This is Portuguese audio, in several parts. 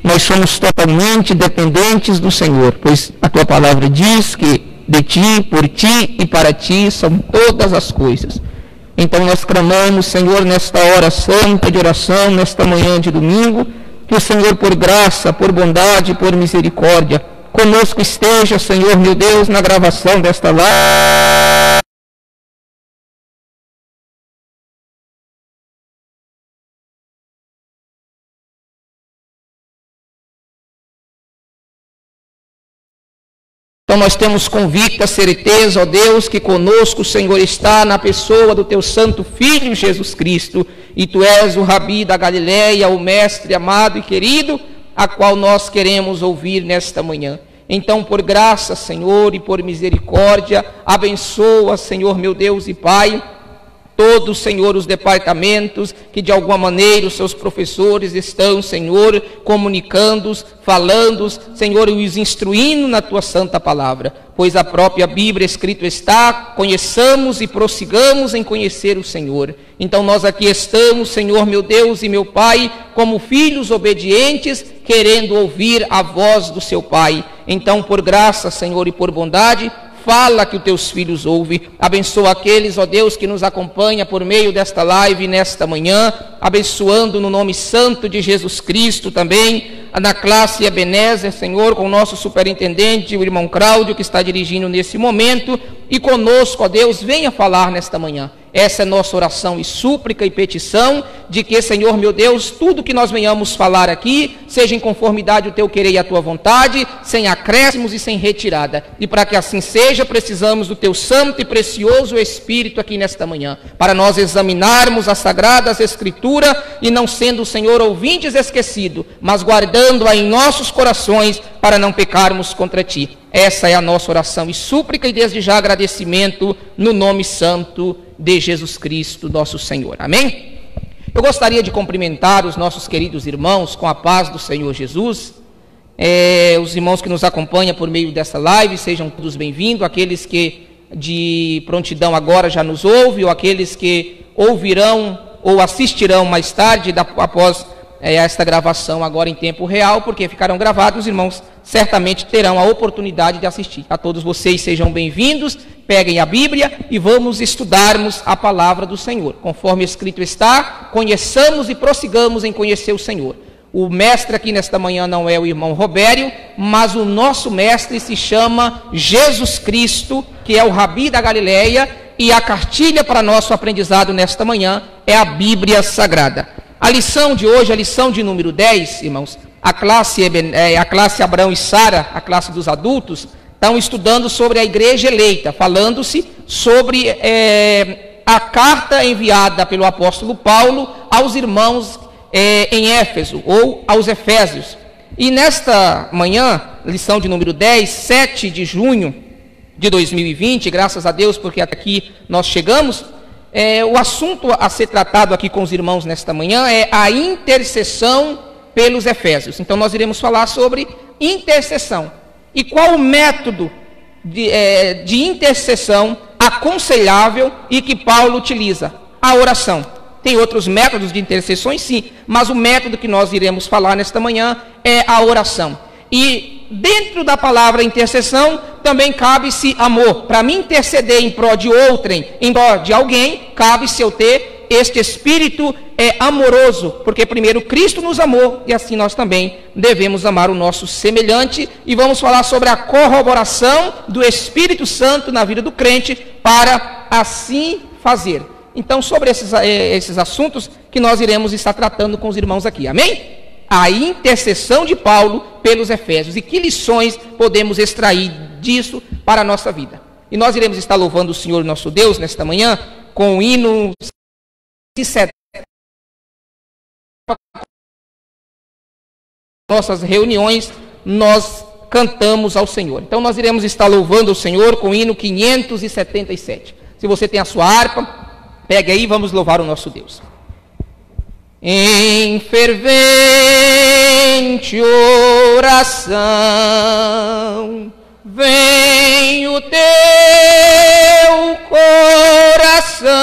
nós somos totalmente dependentes do Senhor, pois a tua palavra diz que de ti, por ti e para ti são todas as coisas. Então nós clamamos, Senhor, nesta hora santa de oração, nesta manhã de domingo, que o Senhor, por graça, por bondade, por misericórdia, conosco esteja, Senhor meu Deus, na gravação desta live. Então nós temos convicta certeza, ó Deus, que conosco o Senhor está na pessoa do teu santo Filho Jesus Cristo, e tu és o Rabi da Galileia, o mestre amado e querido, a qual nós queremos ouvir nesta manhã. Então, por graça, Senhor, e por misericórdia, abençoa, Senhor meu Deus e Pai, todos, Senhor, os departamentos que de alguma maneira os seus professores estão, Senhor, comunicando-os, falando-os, Senhor, e os instruindo na tua santa palavra, pois a própria Bíblia escrito está: conheçamos e prossigamos em conhecer o Senhor. Então nós aqui estamos, Senhor meu Deus e meu Pai, como filhos obedientes, querendo ouvir a voz do seu Pai. Então, por graça, Senhor, e por bondade, fala que os teus filhos ouvem. Abençoa aqueles, ó Deus, que nos acompanha por meio desta live nesta manhã, abençoando no nome santo de Jesus Cristo também, na classe Ebenezer, Senhor, com o nosso superintendente, o irmão Cláudio, que está dirigindo nesse momento, e conosco, ó Deus, venha falar nesta manhã. Essa é nossa oração e súplica e petição, de que, Senhor meu Deus, tudo que nós venhamos falar aqui, seja em conformidade ao teu querer e à tua vontade, sem acréscimos e sem retirada. E para que assim seja, precisamos do teu santo e precioso Espírito aqui nesta manhã, para nós examinarmos as sagradas Escrituras, e não sendo, Senhor, ouvintes esquecidos, mas guardando-a em nossos corações, para não pecarmos contra ti. Essa é a nossa oração e súplica, e desde já agradecimento no nome santo de Jesus Cristo, nosso Senhor. Amém? Eu gostaria de cumprimentar os nossos queridos irmãos com a paz do Senhor Jesus. Os irmãos que nos acompanham por meio dessa live, sejam todos bem-vindos. Aqueles que de prontidão agora já nos ouvem, ou aqueles que ouvirão ou assistirão mais tarde, após esta gravação agora em tempo real, porque ficarão gravados, os irmãos certamente terão a oportunidade de assistir. A todos vocês sejam bem-vindos, peguem a Bíblia e vamos estudarmos a palavra do Senhor. Conforme escrito está, conheçamos e prossigamos em conhecer o Senhor. O mestre aqui nesta manhã não é o irmão Robério, mas o nosso mestre se chama Jesus Cristo, que é o Rabi da Galileia, e a cartilha para nosso aprendizado nesta manhã é a Bíblia Sagrada. A lição de hoje, a lição de número 10, irmãos, a classe Abraão e Sara, a classe dos adultos, estão estudando sobre a igreja eleita, falando-se sobre a carta enviada pelo apóstolo Paulo aos irmãos em Éfeso, ou aos Efésios. E nesta manhã, lição de número 10, 7 de junho de 2020, graças a Deus, porque até aqui nós chegamos. O assunto a ser tratado aqui com os irmãos nesta manhã é a intercessão pelos Efésios. Então nós iremos falar sobre intercessão. E qual o método de intercessão aconselhável e que Paulo utiliza? A oração. Tem outros métodos de intercessões, sim, mas o método que nós iremos falar nesta manhã é a oração. E dentro da palavra intercessão também cabe-se amor. Para me interceder em prol de outrem, em prol de alguém, cabe-se eu ter este espírito amoroso, porque primeiro Cristo nos amou e assim nós também devemos amar o nosso semelhante. E vamos falar sobre a corroboração do Espírito Santo na vida do crente para assim fazer. Então, sobre esses assuntos que nós iremos estar tratando com os irmãos aqui, amém? A intercessão de Paulo pelos Efésios, e que lições podemos extrair disso para a nossa vida. E nós iremos estar louvando o Senhor nosso Deus nesta manhã com o hino 7. Nossas reuniões nós cantamos ao Senhor. Então nós iremos estar louvando o Senhor com o hino 577. Se você tem a sua harpa, pegue aí e vamos louvar o nosso Deus. Em fervente oração, vem o teu coração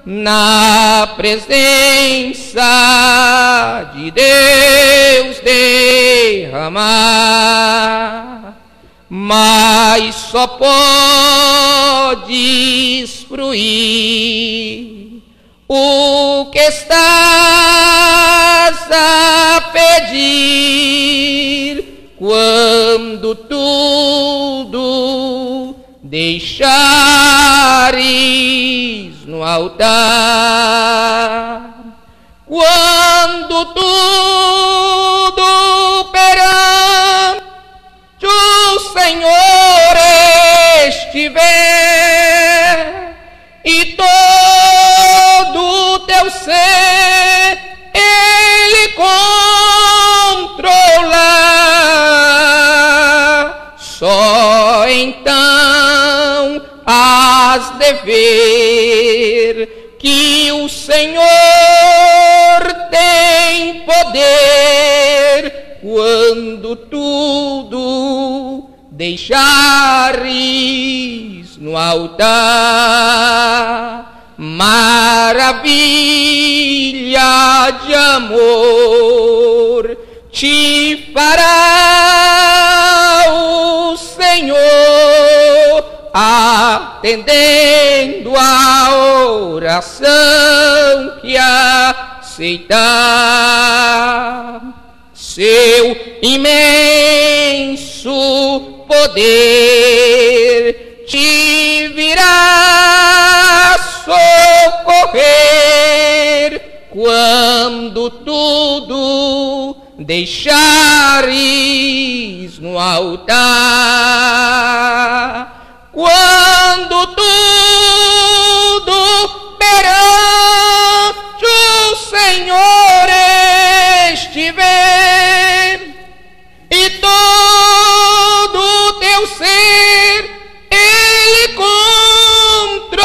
na presença de Deus derramar, mas só podes fruir o que estás a pedir, quando tudo deixares no altar, quando tudo perante o Senhor estiver e todo o teu ser Ele controlar, só então has de ver que o Senhor tem poder, quando tudo deixares no altar. Maravilha de amor te fará o Senhor, atendendo a oração que aceitar. Seu imenso poder te virá socorrer, quando tudo deixares no altar, quando tudo perante o Senhor estiver e todo o teu ser Ele controlar,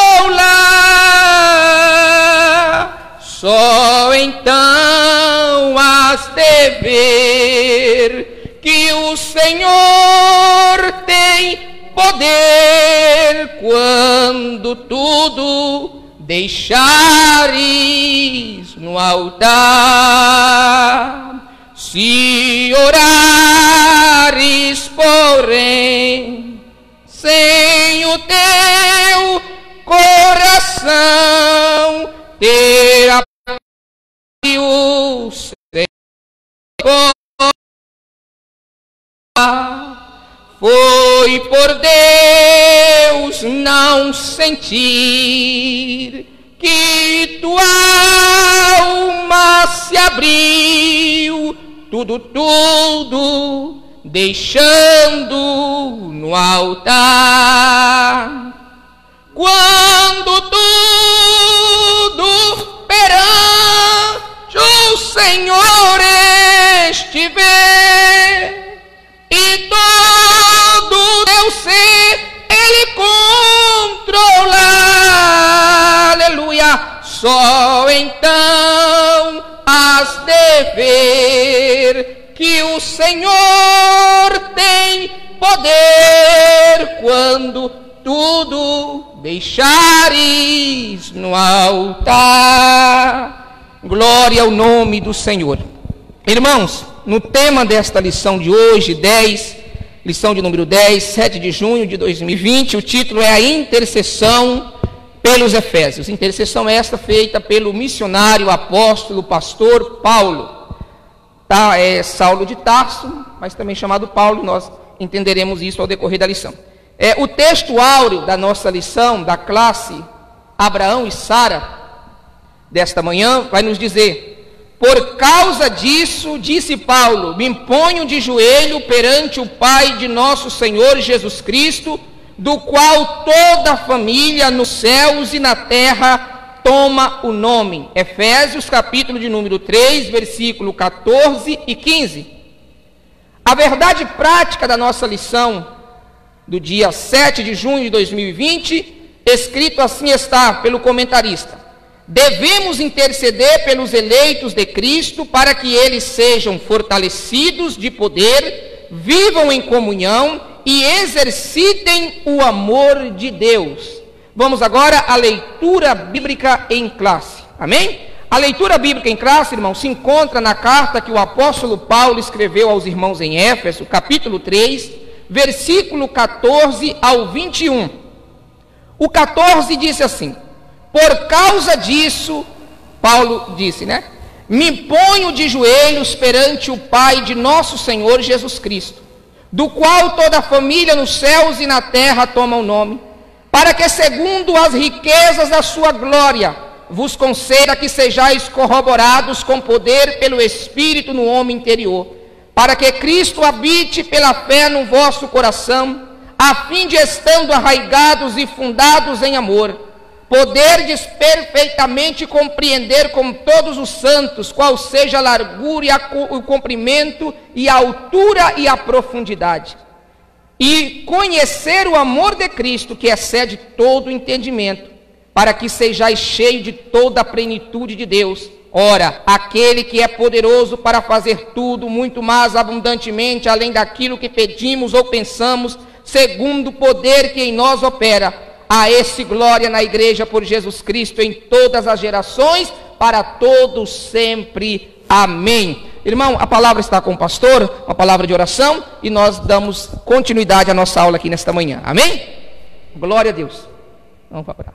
só então has de ver que o Senhor tem poder, quando tudo deixares no altar. Se orares, porém, sem o teu coração, terá o Senhor. Foi por Deus não sentir que tua alma se abriu, tudo deixando no altar. Quando tudo perante o Senhor estiver e todo teu ser Ele controlar, aleluia, só então has de ver que o Senhor tem poder, quando tudo deixares no altar. Glória ao nome do Senhor. Irmãos, no tema desta lição de hoje, lição de número 10, 7 de junho de 2020, o título é a intercessão pelos Efésios. Intercessão esta feita pelo missionário, apóstolo, pastor Paulo. É Saulo de Tarso, mas também chamado Paulo, nós entenderemos isso ao decorrer da lição. O texto áureo da nossa lição, da classe Abraão e Sara, desta manhã, vai nos dizer: por causa disso, disse Paulo, me ponho de joelho perante o Pai de nosso Senhor Jesus Cristo, do qual toda a família nos céus e na terra toma o nome. Efésios, capítulo de número 3, versículo 14 e 15. A verdade prática da nossa lição do dia 7 de junho de 2020, escrito assim está pelo comentarista: devemos interceder pelos eleitos de Cristo para que eles sejam fortalecidos de poder, vivam em comunhão e exercitem o amor de Deus. Vamos agora à leitura bíblica em classe. Amém? A leitura bíblica em classe, irmão, se encontra na carta que o apóstolo Paulo escreveu aos irmãos em Éfeso, capítulo 3, versículo 14 ao 21. O 14 disse assim: por causa disso, Paulo disse, me ponho de joelhos perante o Pai de nosso Senhor Jesus Cristo, do qual toda a família nos céus e na terra toma o nome, para que segundo as riquezas da sua glória vos conceda que sejais corroborados com poder pelo Espírito no homem interior, para que Cristo habite pela fé no vosso coração, a fim de, estando arraigados e fundados em amor, poderdes perfeitamente compreender com todos os santos qual seja a largura e o comprimento e a altura e a profundidade, e conhecer o amor de Cristo, que excede todo o entendimento, para que sejais cheios de toda a plenitude de Deus. Ora, aquele que é poderoso para fazer tudo muito mais abundantemente, além daquilo que pedimos ou pensamos, segundo o poder que em nós opera, a esse glória na igreja por Jesus Cristo em todas as gerações, para todos sempre. Amém. Irmão, a palavra está com o pastor, uma palavra de oração, e nós damos continuidade à nossa aula aqui nesta manhã. Amém? Glória a Deus. Vamos orar.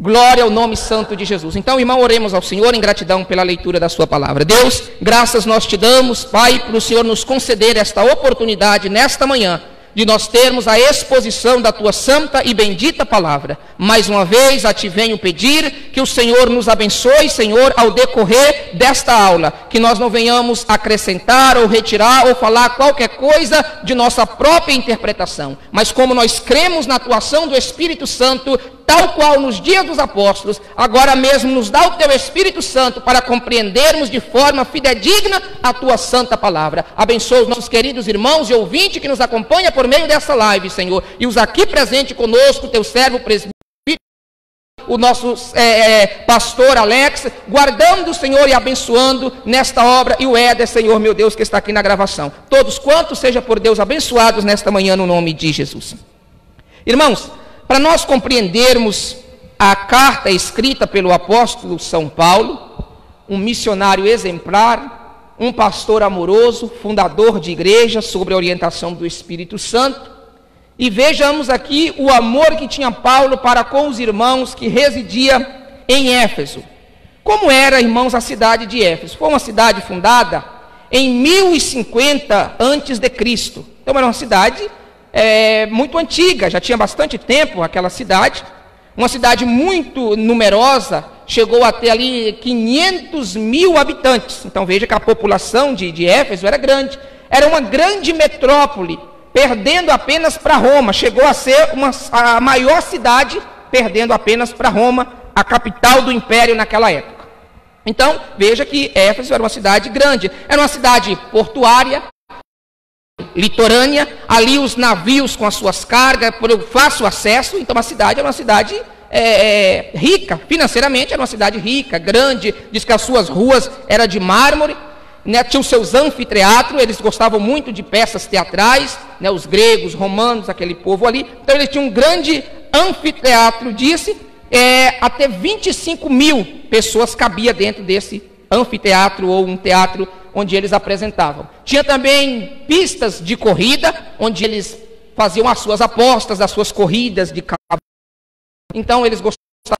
Glória ao nome santo de Jesus. Então, irmão, oremos ao Senhor em gratidão pela leitura da sua palavra. Deus, graças nós te damos, Pai, por o Senhor nos conceder esta oportunidade nesta manhã, de nós termos a exposição da tua santa e bendita palavra. Mais uma vez a ti venho pedir que o Senhor nos abençoe, Senhor, ao decorrer desta aula, que nós não venhamos acrescentar ou retirar ou falar qualquer coisa de nossa própria interpretação, mas como nós cremos na atuação do Espírito Santo, tal qual nos dias dos apóstolos, agora mesmo nos dá o teu Espírito Santo para compreendermos de forma fidedigna a tua santa palavra. Abençoa os nossos queridos irmãos e ouvintes que nos acompanham por meio dessa live, Senhor, e os aqui presentes conosco, teu servo presbítero, o nosso pastor Alex, guardando o Senhor e abençoando nesta obra, e o Éder, Senhor meu Deus, que está aqui na gravação. Todos quantos seja por Deus abençoados nesta manhã no nome de Jesus. Irmãos, para nós compreendermos a carta escrita pelo apóstolo São Paulo, um missionário exemplar, um pastor amoroso, fundador de igreja sob a orientação do Espírito Santo, e vejamos aqui o amor que tinha Paulo para com os irmãos que residia em Éfeso. Como era, irmãos, a cidade de Éfeso? Foi uma cidade fundada em 1050 a.C. Então era uma cidade muito antiga, já tinha bastante tempo aquela cidade, uma cidade muito numerosa, chegou a ter ali 500 mil habitantes. Então veja que a população de Éfeso era grande, era uma grande metrópole, perdendo apenas para Roma, chegou a ser a maior cidade, perdendo apenas para Roma, a capital do império naquela época. Então veja que Éfeso era uma cidade grande, era uma cidade portuária, litorânea, ali os navios com as suas cargas, por fácil acesso. Então a cidade era uma cidade rica, financeiramente era uma cidade rica, grande, diz que as suas ruas eram de mármore, tinha os seus anfiteatros, eles gostavam muito de peças teatrais, os gregos, romanos, aquele povo ali, então eles tinham um grande anfiteatro, disse, até 25 mil pessoas cabia dentro desse anfiteatro ou um teatro onde eles apresentavam. Tinha também pistas de corrida, onde eles faziam as suas apostas, as suas corridas de cavalo. Então eles gostavam de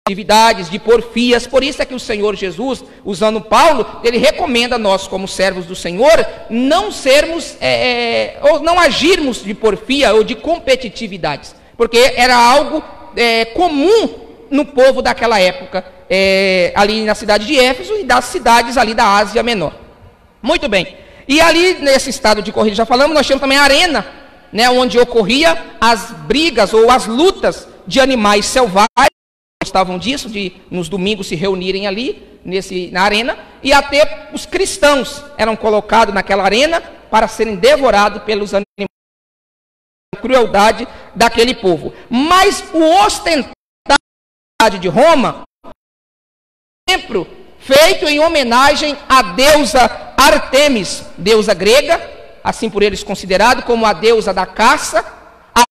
atividades, de porfias. Por isso é que o Senhor Jesus, usando Paulo, ele recomenda a nós, como servos do Senhor, não sermos, ou não agirmos de porfia ou de competitividades, porque era algo comum no povo daquela época, ali na cidade de Éfeso e das cidades ali da Ásia Menor. Muito bem. E ali nesse estado de corrida, já falamos, nós tínhamos também a arena, onde ocorria as brigas ou as lutas de animais selvagens. Gostavam disso, de nos domingos se reunirem ali na arena, e até os cristãos eram colocados naquela arena para serem devorados pelos animais, a crueldade daquele povo. Mas o ostentar de Roma, templo feito em homenagem à deusa Artemis, deusa grega, assim por eles considerado como a deusa da caça, a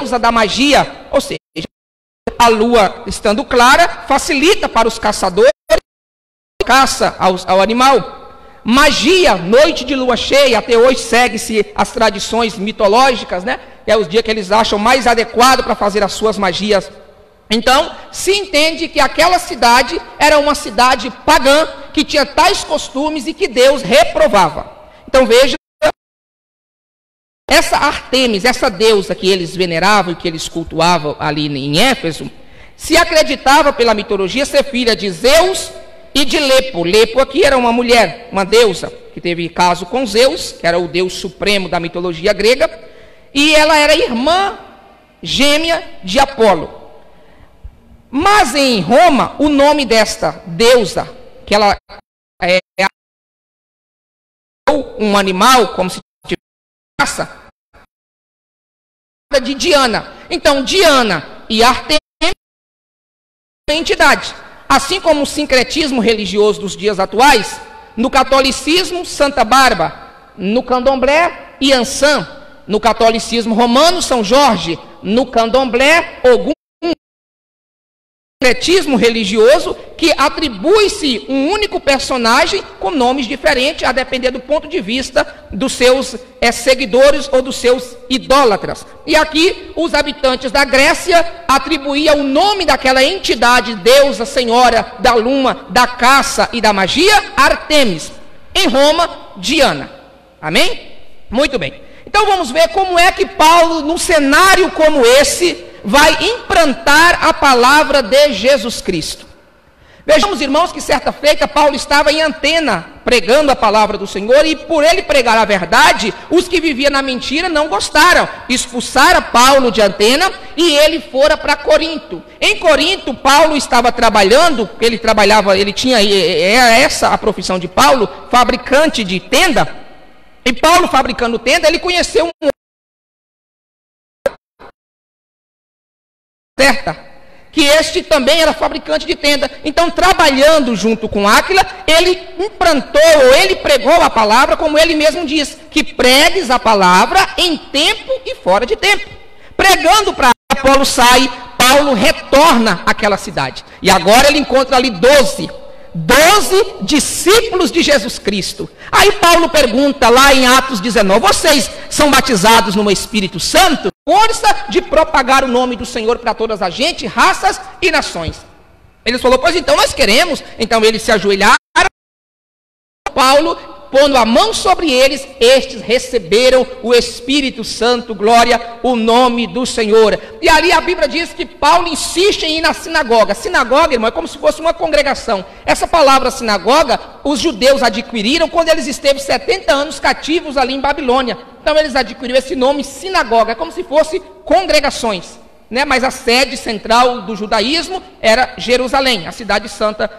deusa da magia, ou seja, a lua estando clara, facilita para os caçadores caça ao animal. Magia, noite de lua cheia, até hoje segue-se as tradições mitológicas, né? É os dias que eles acham mais adequado para fazer as suas magias. Então, se entende que aquela cidade era uma cidade pagã, que tinha tais costumes e que Deus reprovava. Então veja, essa Ártemis, essa deusa que eles veneravam e que eles cultuavam ali em Éfeso, se acreditava pela mitologia ser filha de Zeus e de Lepo. Lepo aqui era uma mulher, uma deusa, que teve caso com Zeus, que era o deus supremo da mitologia grega, e ela era irmã gêmea de Apolo. Mas em Roma, o nome desta deusa, que ela é um animal, como se tivesse de Diana. Então, Diana e Ártemis são entidade. Assim como o sincretismo religioso dos dias atuais, no catolicismo, Santa Bárbara, no candomblé, Iansã, no catolicismo romano, São Jorge, no candomblé, Ogum. Sincretismo religioso que atribui-se um único personagem com nomes diferentes, a depender do ponto de vista dos seus seguidores ou dos seus idólatras. E aqui os habitantes da Grécia atribuíam o nome daquela entidade, deusa, senhora da luma, da caça e da magia, Ártemis. Em Roma, Diana. Amém? Muito bem. Então vamos ver como é que Paulo, num cenário como esse, vai implantar a palavra de Jesus Cristo. Vejamos, irmãos, que certa feita Paulo estava em Antena, pregando a palavra do Senhor, e por ele pregar a verdade, os que viviam na mentira não gostaram, expulsaram Paulo de Antena, e ele fora para Corinto. Em Corinto, Paulo estava trabalhando, ele tinha essa a profissão de Paulo, fabricante de tenda, e Paulo fabricando tenda, ele conheceu um que este também era fabricante de tenda. Então, trabalhando junto com Áquila, ele implantou, ou ele pregou a palavra, como ele mesmo diz, que pregues a palavra em tempo e fora de tempo. Pregando para Paulo sai, Paulo retorna àquela cidade. E agora ele encontra ali 12 discípulos de Jesus Cristo. Aí Paulo pergunta lá em Atos 19, vocês são batizados no Espírito Santo? Força de propagar o nome do Senhor para todas as gente, raças e nações. Eles falaram, pois então nós queremos. Então eles se ajoelharam, Paulo, pondo a mão sobre eles, estes receberam o Espírito Santo, glória, o nome do Senhor. E ali a Bíblia diz que Paulo insiste em ir na sinagoga. Sinagoga, irmão, é como se fosse uma congregação. Essa palavra sinagoga, os judeus adquiriram quando eles esteve 70 anos cativos ali em Babilônia. Então eles adquiriram esse nome sinagoga, é como se fosse congregações, né? Mas a sede central do judaísmo era Jerusalém, a cidade santa.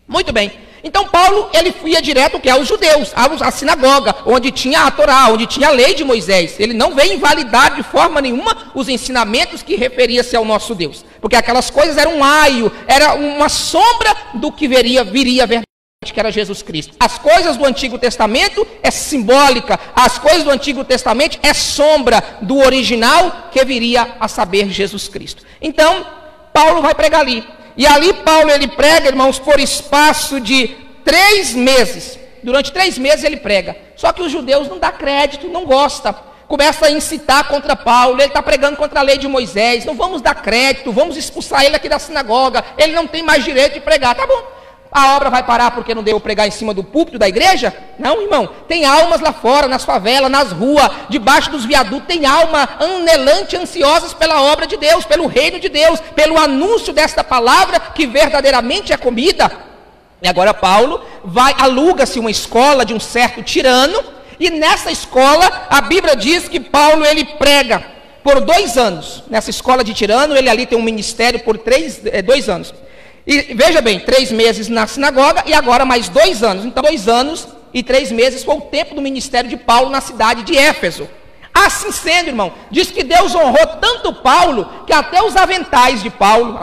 Muito bem. Então Paulo, ele ia direto aos judeus, à sinagoga, onde tinha a Torá, onde tinha a lei de Moisés. Ele não veio invalidar de forma nenhuma os ensinamentos que referia-se ao nosso Deus. Porque aquelas coisas eram um aio, era uma sombra do que viria verdade, que era Jesus Cristo. As coisas do Antigo Testamento é simbólica, as coisas do Antigo Testamento é sombra do original que viria a saber Jesus Cristo. Então, Paulo vai pregar ali. E ali Paulo, ele prega, irmãos, por espaço de 3 meses. Durante 3 meses ele prega. Só que os judeus não dão crédito, não gostam. Começa a incitar contra Paulo, ele está pregando contra a lei de Moisés. Não vamos dar crédito, vamos expulsar ele aqui da sinagoga. Ele não tem mais direito de pregar. Tá bom. A obra vai parar porque não deu pregar em cima do púlpito da igreja? Não, irmão. Tem almas lá fora, nas favelas, nas ruas, debaixo dos viadutos. Tem alma anelante, ansiosas pela obra de Deus, pelo reino de Deus, pelo anúncio desta palavra que verdadeiramente é comida. E agora Paulo aluga-se uma escola de um certo tirano. E nessa escola, a Bíblia diz que Paulo, ele prega por 2 anos. Nessa escola de tirano, ele ali tem um ministério por 2 anos. E veja bem, 3 meses na sinagoga e agora mais 2 anos. Então 2 anos e 3 meses foi o tempo do ministério de Paulo na cidade de Éfeso. Assim sendo, irmão, diz que Deus honrou tanto Paulo, que até os aventais de Paulo,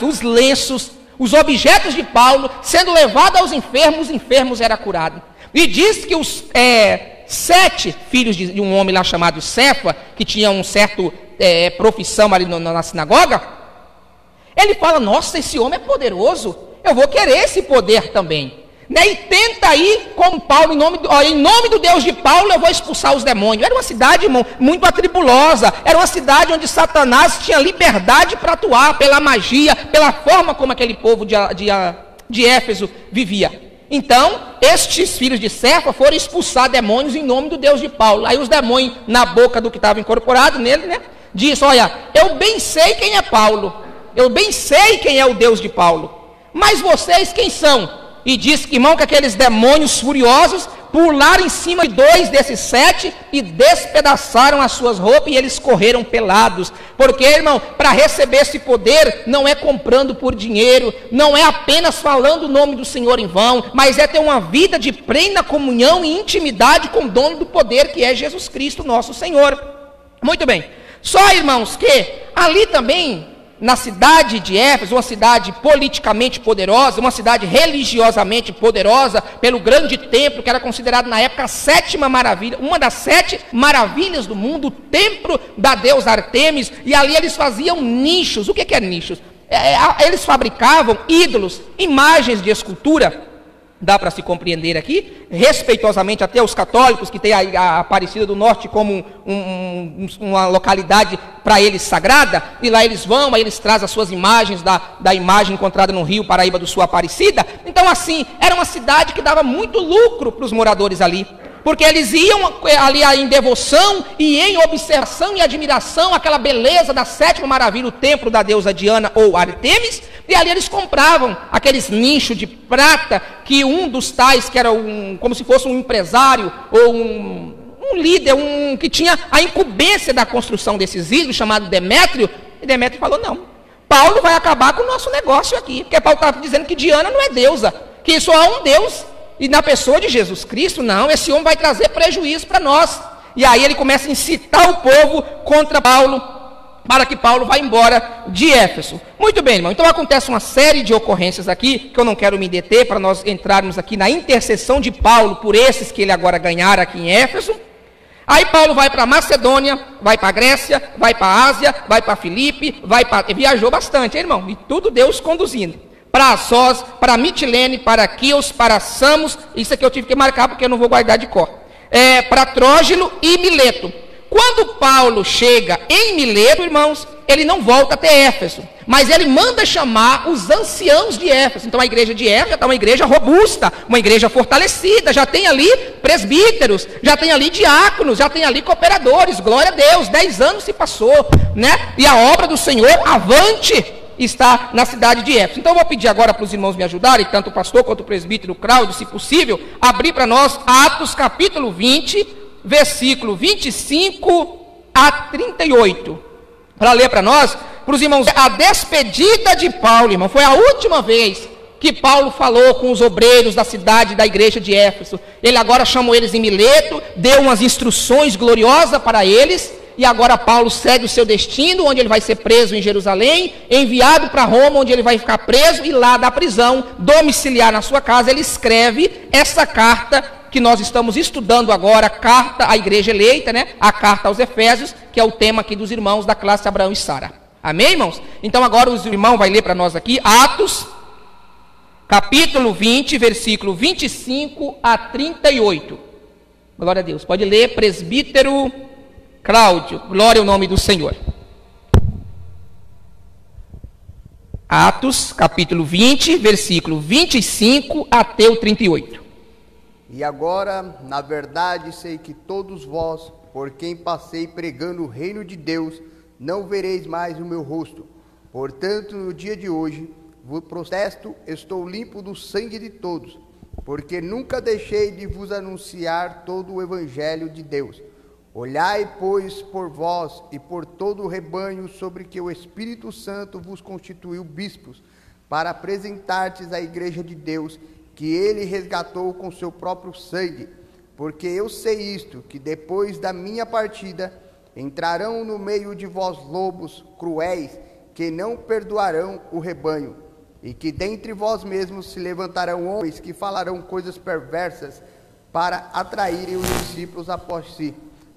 os lenços, os objetos de Paulo, sendo levados aos enfermos era curado. E diz que os 7 filhos de um homem lá chamado Cefa, que tinha um certo profissão ali na sinagoga, ele fala, nossa, esse homem é poderoso, eu vou querer esse poder também. Né? E tenta ir com Paulo, em nome do Deus de Paulo eu vou expulsar os demônios. Era uma cidade, irmão, muito atribulosa, era uma cidade onde Satanás tinha liberdade para atuar, pela magia, pela forma como aquele povo de Éfeso vivia. Então, estes filhos de Cefa foram expulsar demônios em nome do Deus de Paulo. Aí os demônios, na boca do que estava incorporado nele, né, diz, olha, eu bem sei quem é Paulo, eu bem sei quem é o Deus de Paulo, mas vocês quem são? E diz que, irmão, que aqueles demônios furiosos pularam em cima de 2 desses 7 e despedaçaram as suas roupas e eles correram pelados. Porque, irmão, para receber esse poder não é comprando por dinheiro, não é apenas falando o nome do Senhor em vão, mas é ter uma vida de plena comunhão e intimidade com o dono do poder, que é Jesus Cristo, nosso Senhor. Muito bem. Só, irmãos, que ali também, na cidade de Éfeso, uma cidade politicamente poderosa, uma cidade religiosamente poderosa, pelo grande templo, que era considerado na época a 7ª maravilha, uma das 7 maravilhas do mundo, o templo da deusa Artemis, e ali eles faziam nichos. O que é nichos? Eles fabricavam ídolos, imagens de escultura. Dá para se compreender aqui, respeitosamente até os católicos, que tem a Aparecida do Norte como uma localidade para eles sagrada, e lá eles vão, aí eles trazem as suas imagens da imagem encontrada no Rio Paraíba do Sul Aparecida. Então assim, era uma cidade que dava muito lucro para os moradores ali, porque eles iam ali em devoção e em observação e admiração àquela beleza da 7ª maravilha, o templo da deusa Diana ou Artemis, e ali eles compravam aqueles nichos de prata que um dos tais, que era como se fosse um empresário ou um líder, que tinha a incumbência da construção desses ídolos, chamado Demétrio, e Demétrio falou, não, Paulo vai acabar com o nosso negócio aqui, porque Paulo estava dizendo que Diana não é deusa, que só há um Deus, e na pessoa de Jesus Cristo, não, esse homem vai trazer prejuízo para nós. E aí ele começa a incitar o povo contra Paulo, para que Paulo vá embora de Éfeso. Muito bem, irmão, então acontece uma série de ocorrências aqui, que eu não quero me deter, para nós entrarmos aqui na intercessão de Paulo, por esses que ele agora ganhar aqui em Éfeso. Aí Paulo vai para Macedônia, vai para Grécia, vai para Ásia, vai para Filipe, viajou bastante, hein, irmão, e tudo Deus conduzindo. Para Assós, para Mitilene, para Quios, para Samos, isso aqui eu tive que marcar porque eu não vou guardar de cor, para Trógilo e Mileto. Quando Paulo chega em Mileto, irmãos, ele não volta até Éfeso, mas ele manda chamar os anciãos de Éfeso. Então a igreja de Éfeso já está uma igreja robusta, uma igreja fortalecida, já tem ali presbíteros, já tem ali diáconos, já tem ali cooperadores, glória a Deus, 10 anos se passou, né? E a obra do Senhor avante está na cidade de Éfeso. Então eu vou pedir agora para os irmãos me ajudarem, tanto o pastor quanto o presbítero Cláudio, se possível, abrir para nós Atos capítulo 20, versículo 25 a 38, para ler para nós, para os irmãos, a despedida de Paulo, irmão, foi a última vez que Paulo falou com os obreiros da cidade, da igreja de Éfeso. Ele agora chamou eles em Mileto, deu umas instruções gloriosas para eles, e agora Paulo segue o seu destino, onde ele vai ser preso em Jerusalém, enviado para Roma, onde ele vai ficar preso, e lá da prisão, domiciliar na sua casa, ele escreve essa carta que nós estamos estudando agora, a carta à igreja eleita, né? A carta aos Efésios, que é o tema aqui dos irmãos da classe Abraão e Sara. Amém, irmãos? Então agora os irmãos vai ler para nós aqui, Atos, capítulo 20, versículo 25 a 38. Glória a Deus. Pode ler, presbítero Cláudio, glória ao nome do Senhor. Atos, capítulo 20, versículo 25 até o 38. E agora, na verdade, sei que todos vós, por quem passei pregando o reino de Deus, não vereis mais o meu rosto. Portanto, no dia de hoje, vos protesto, estou limpo do sangue de todos, porque nunca deixei de vos anunciar todo o evangelho de Deus. Olhai, pois, por vós e por todo o rebanho sobre que o Espírito Santo vos constituiu bispos, para apresentar-te à igreja de Deus, que ele resgatou com seu próprio sangue. Porque eu sei isto, que depois da minha partida, entrarão no meio de vós lobos cruéis, que não perdoarão o rebanho, e que dentre vós mesmos se levantarão homens que falarão coisas perversas, para atraírem os discípulos após si.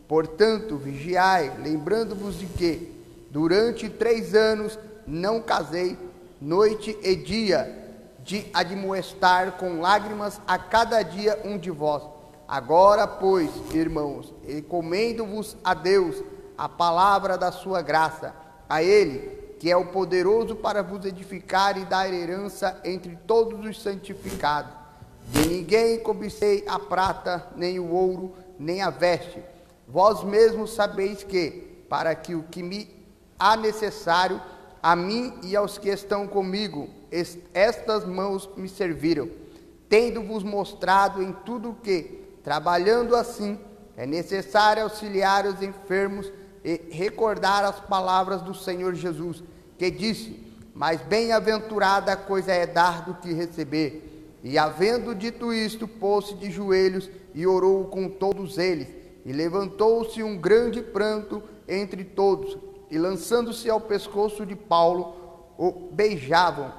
Portanto, vigiai, lembrando-vos de que, durante 3 anos, não casei, noite e dia, de admoestar com lágrimas a cada dia um de vós. Agora, pois, irmãos, recomendo-vos a Deus, a palavra da sua graça, a Ele, que é o poderoso para vos edificar e dar herança entre todos os santificados. De ninguém cobicei a prata, nem o ouro, nem a veste. Vós mesmos sabeis que, para que o que me há necessário, a mim e aos que estão comigo, estas mãos me serviram, tendo-vos mostrado em tudo que, trabalhando assim, é necessário auxiliar os enfermos e recordar as palavras do Senhor Jesus, que disse: mais bem-aventurada coisa é dar do que receber. E havendo dito isto, pôs-se de joelhos e orou com todos eles, e levantou-se um grande pranto entre todos, e lançando-se ao pescoço de Paulo, o beijavam,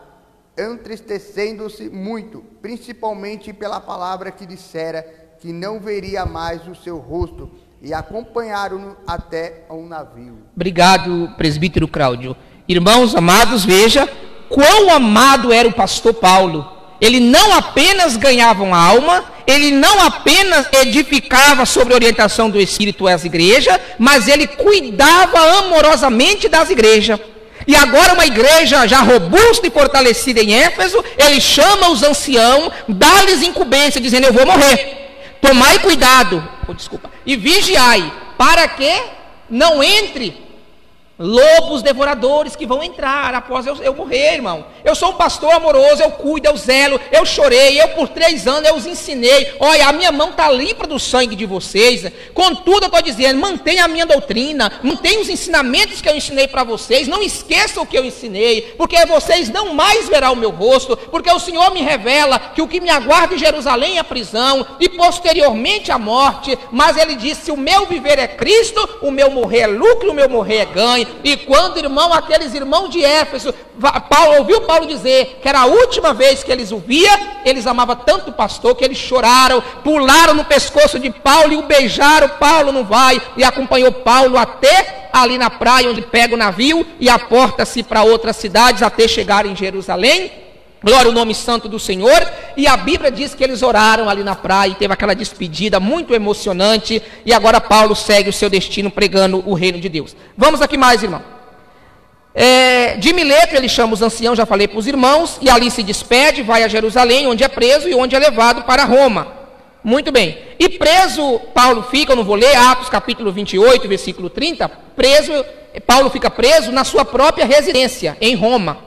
entristecendo-se muito, principalmente pela palavra que dissera, que não veria mais o seu rosto, e acompanharam-no até ao navio. Obrigado, presbítero Cláudio. Irmãos amados, veja quão amado era o pastor Paulo. Ele não apenas ganhava uma alma, ele não apenas edificava sobre a orientação do Espírito às igrejas, mas ele cuidava amorosamente das igrejas. E agora uma igreja já robusta e fortalecida em Éfeso, ele chama os anciãos, dá-lhes incumbência, dizendo: eu vou morrer, tomai cuidado, e vigiai, para que não entre lobos devoradores que vão entrar após eu morrer, irmão. Eu sou um pastor amoroso, eu cuido, eu zelo, eu chorei, eu por 3 anos eu os ensinei. Olha, a minha mão está limpa do sangue de vocês. Contudo, eu estou dizendo, mantenha a minha doutrina, mantenha os ensinamentos que eu ensinei para vocês, não esqueçam o que eu ensinei, porque vocês não mais verão o meu rosto, porque o Senhor me revela que o que me aguarda em Jerusalém é a prisão, e posteriormente a morte. Mas ele disse: o meu viver é Cristo, o meu morrer é lucro, o meu morrer é ganho. E quando, irmão, aqueles irmãos de Éfeso, ouviu Paulo dizer que era a última vez que eles o via, eles amavam tanto o pastor que eles choraram, pularam no pescoço de Paulo e o beijaram. Paulo não vai, e acompanhou Paulo até ali na praia onde pega o navio e aporta-se para outras cidades até chegar em Jerusalém. Glória ao nome santo do Senhor. E a Bíblia diz que eles oraram ali na praia, e teve aquela despedida muito emocionante, e agora Paulo segue o seu destino pregando o reino de Deus. Vamos aqui mais, irmão. De Mileto ele chama os anciãos, já falei para os irmãos, e ali se despede, vai a Jerusalém, onde é preso e onde é levado para Roma. Muito bem. E preso, Paulo fica, eu não vou ler, Atos capítulo 28, versículo 30, Paulo fica preso na sua própria residência, em Roma.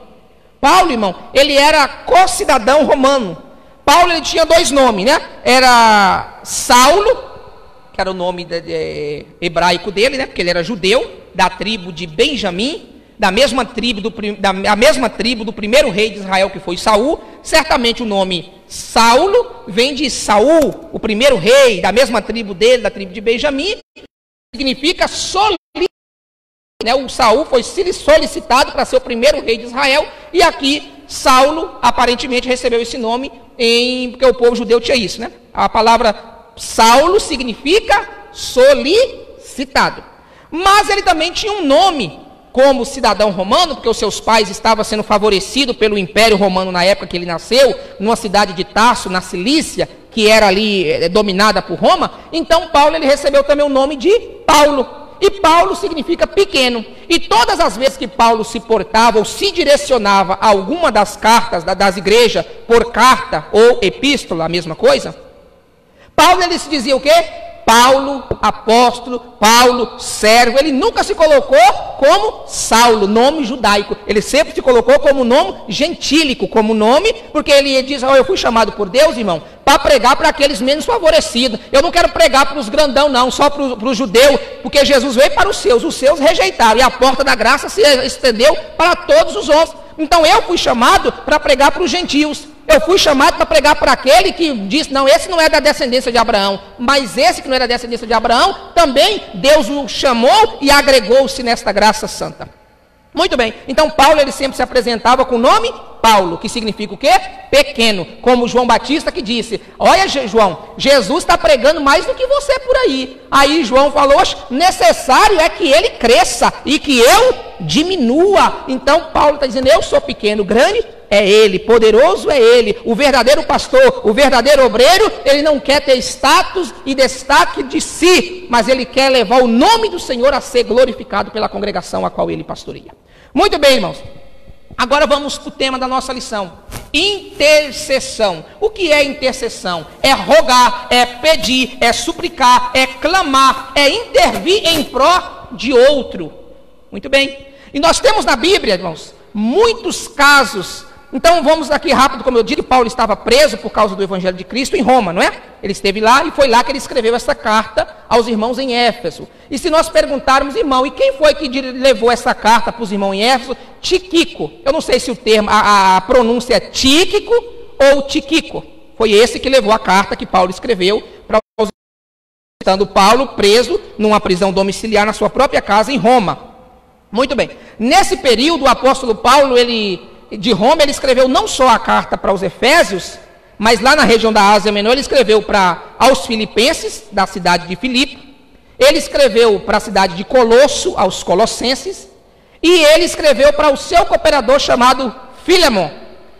Paulo, irmão, ele era co-cidadão romano. Paulo, ele tinha 2 nomes, né? Era Saulo, que era o nome hebraico dele, né? Porque ele era judeu, da tribo de Benjamim, da mesma tribo do primeiro rei de Israel, que foi Saul. Certamente o nome Saulo vem de Saul, o primeiro rei, da mesma tribo dele, da tribo de Benjamim, significa solicitado. O Saul foi solicitado para ser o primeiro rei de Israel, e aqui Saulo aparentemente recebeu esse nome, porque o povo judeu tinha isso, né? A palavra Saulo significa solicitado. Mas ele também tinha um nome como cidadão romano, porque os seus pais estavam sendo favorecidos pelo Império Romano na época que ele nasceu, numa cidade de Tarso, na Cilícia, que era ali dominada por Roma. Então Paulo, ele recebeu também o nome de Paulo. E Paulo significa pequeno. E todas as vezes que Paulo se portava ou se direcionava a alguma das cartas das igrejas, por carta ou epístola, a mesma coisa, Paulo, ele se dizia o quê? Paulo, apóstolo, Paulo, servo. Ele nunca se colocou como Saulo, nome judaico. Ele sempre se colocou como nome gentílico, como nome, porque ele diz: eu fui chamado por Deus, irmão, para pregar para aqueles menos favorecidos. Eu não quero pregar para os grandão, não, só para os judeus, porque Jesus veio para os seus rejeitaram, e a porta da graça se estendeu para todos os homens. Então eu fui chamado para pregar para os gentios. Eu fui chamado para pregar para aquele que disse: não, esse não é da descendência de Abraão. Mas esse que não é da descendência de Abraão, também Deus o chamou e agregou-se nesta graça santa. Muito bem. Então Paulo, ele sempre se apresentava com o nome Paulo, que significa o quê? Pequeno, como João Batista que disse, olha João, Jesus está pregando mais do que você por aí. Aí João falou, necessário é que ele cresça e que eu diminua. Então Paulo está dizendo, eu sou pequeno, grande é ele, poderoso é ele, o verdadeiro pastor, o verdadeiro obreiro, ele não quer ter status e destaque de si, mas ele quer levar o nome do Senhor a ser glorificado pela congregação a qual ele pastoreia. Muito bem, irmãos. Agora vamos para o tema da nossa lição. Intercessão. O que é intercessão? É rogar, é pedir, é suplicar, é clamar, é intervir em pró de outro. Muito bem. E nós temos na Bíblia, irmãos, muitos casos. Então vamos aqui rápido, como eu disse, Paulo estava preso por causa do Evangelho de Cristo em Roma, não é? Ele esteve lá e foi lá que ele escreveu essa carta aos irmãos em Éfeso. E se nós perguntarmos, irmão, e quem foi que levou essa carta para os irmãos em Éfeso? Tíquico. Eu não sei se o termo, a pronúncia é Tíquico ou Tiquico. Foi esse que levou a carta que Paulo escreveu para os irmãos, estando Paulo preso numa prisão domiciliar na sua própria casa em Roma. Muito bem. Nesse período, o apóstolo Paulo, de Roma, ele escreveu não só a carta para os Efésios, mas lá na região da Ásia Menor, ele escreveu aos filipenses, da cidade de Filipe, ele escreveu para a cidade de Colosso, aos colossenses, e ele escreveu para o seu cooperador chamado Filemon.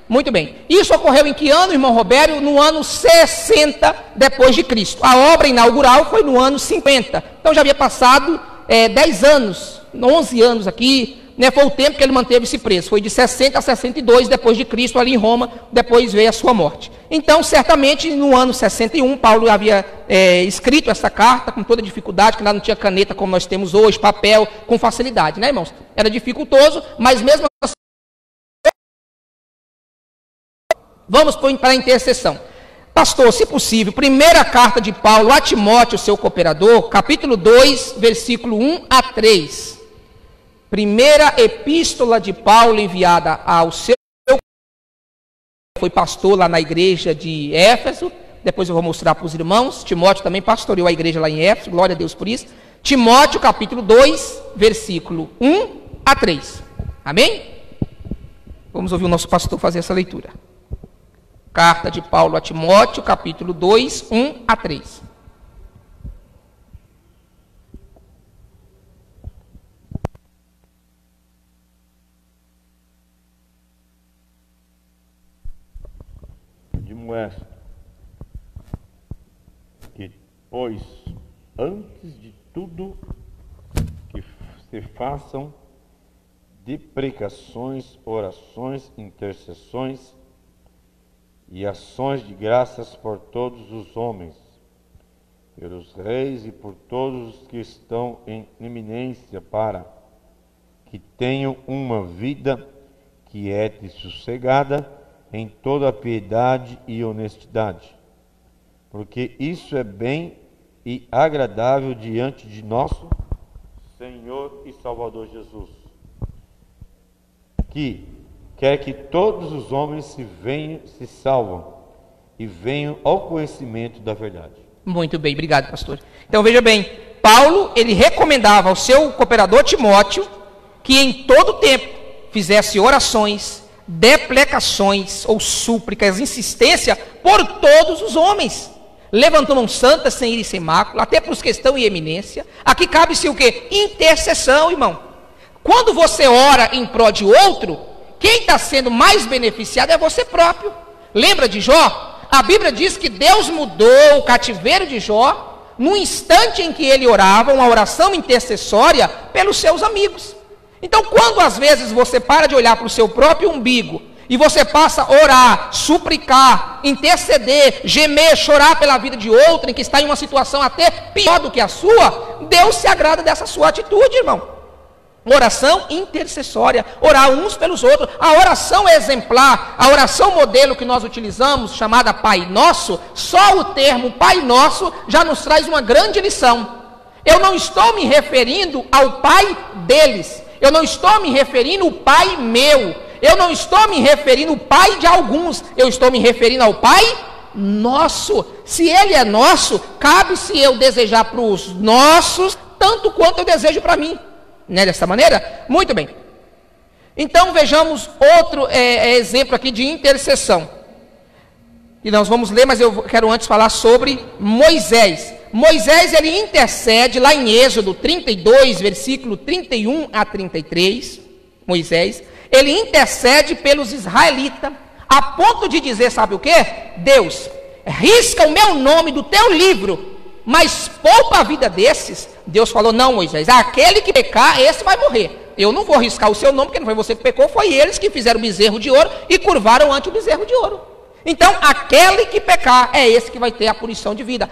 Muito bem. Isso ocorreu em que ano, irmão Robério? No ano 60 depois de Cristo. A obra inaugural foi no ano 50. Então já havia passado 10 anos, 11 anos aqui, né, foi o tempo que ele manteve-se preso. Foi de 60 a 62 depois de Cristo, ali em Roma, depois veio a sua morte. Então, certamente, no ano 61, Paulo havia escrito essa carta com toda dificuldade, que lá não tinha caneta como nós temos hoje, papel, com facilidade, né, irmãos? Era dificultoso, mas mesmo assim... Vamos para a intercessão. Pastor, se possível, primeira carta de Paulo a Timóteo, seu cooperador, capítulo 2, versículo 1 a 3. Primeira epístola de Paulo enviada ao seu... Foi pastor lá na igreja de Éfeso. Depois eu vou mostrar para os irmãos. Timóteo também pastoreou a igreja lá em Éfeso. Glória a Deus por isso. Timóteo, capítulo 2, versículo 1 a 3. Amém? Vamos ouvir o nosso pastor fazer essa leitura. Carta de Paulo a Timóteo, capítulo 2, 1 a 3. Esta, que, pois, antes de tudo, que se façam deprecações, orações, intercessões e ações de graças por todos os homens, pelos reis e por todos os que estão em eminência, para que tenham uma vida quieta e sossegada, em toda a piedade e honestidade, porque isso é bem e agradável diante de nosso Senhor e Salvador Jesus, que quer que todos os homens se salvam e venham ao conhecimento da verdade. Muito bem, obrigado, pastor. Então veja bem, Paulo, ele recomendava ao seu cooperador Timóteo que em todo tempo fizesse orações, deprecações ou súplicas, insistência por todos os homens, levantando mãos santas sem ir e sem mácula, até para os que estão em eminência. Aqui cabe-se o quê? Intercessão, irmão. Quando você ora em prol de outro, quem está sendo mais beneficiado é você próprio. Lembra de Jó? A Bíblia diz que Deus mudou o cativeiro de Jó no instante em que ele orava, uma oração intercessória pelos seus amigos. Então, quando às vezes você para de olhar para o seu próprio umbigo e você passa a orar, suplicar, interceder, gemer, chorar pela vida de outrem que está em uma situação até pior do que a sua, Deus se agrada dessa sua atitude, irmão. Oração intercessória, orar uns pelos outros. A oração exemplar, a oração modelo que nós utilizamos, chamada Pai Nosso, só o termo Pai Nosso já nos traz uma grande lição. Eu não estou me referindo ao Pai deles. Eu não estou me referindo ao Pai meu, eu não estou me referindo ao Pai de alguns, eu estou me referindo ao Pai nosso. Se Ele é nosso, cabe-se eu desejar para os nossos, tanto quanto eu desejo para mim. Não é dessa maneira? Muito bem. Então vejamos outro exemplo aqui de intercessão. E nós vamos ler, mas eu quero antes falar sobre Moisés. Moisés, ele intercede lá em Êxodo 32, versículo 31 a 33. Moisés, ele intercede pelos israelitas, a ponto de dizer, sabe o quê? Deus, risca o meu nome do teu livro, mas poupa a vida desses. Deus falou, não, Moisés, aquele que pecar, esse vai morrer. Eu não vou riscar o seu nome, porque não foi você que pecou, foi eles que fizeram o bezerro de ouro e curvaram ante o bezerro de ouro. Então, aquele que pecar é esse que vai ter a punição de vida,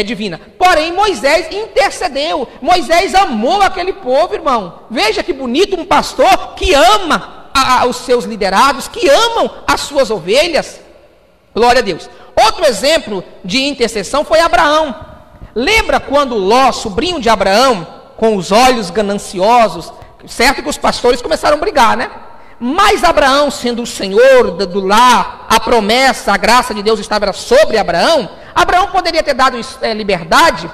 divina. Porém, Moisés intercedeu. Moisés amou aquele povo, irmão. Veja que bonito, um pastor que ama os seus liderados, que amam as suas ovelhas. Glória a Deus. Outro exemplo de intercessão foi Abraão. Lembra quando Ló, sobrinho de Abraão, com os olhos gananciosos, certo que os pastores começaram a brigar, né? Mas Abraão, sendo o Senhor do lar, a promessa, a graça de Deus estava sobre Abraão. Abraão poderia ter dado liberdade.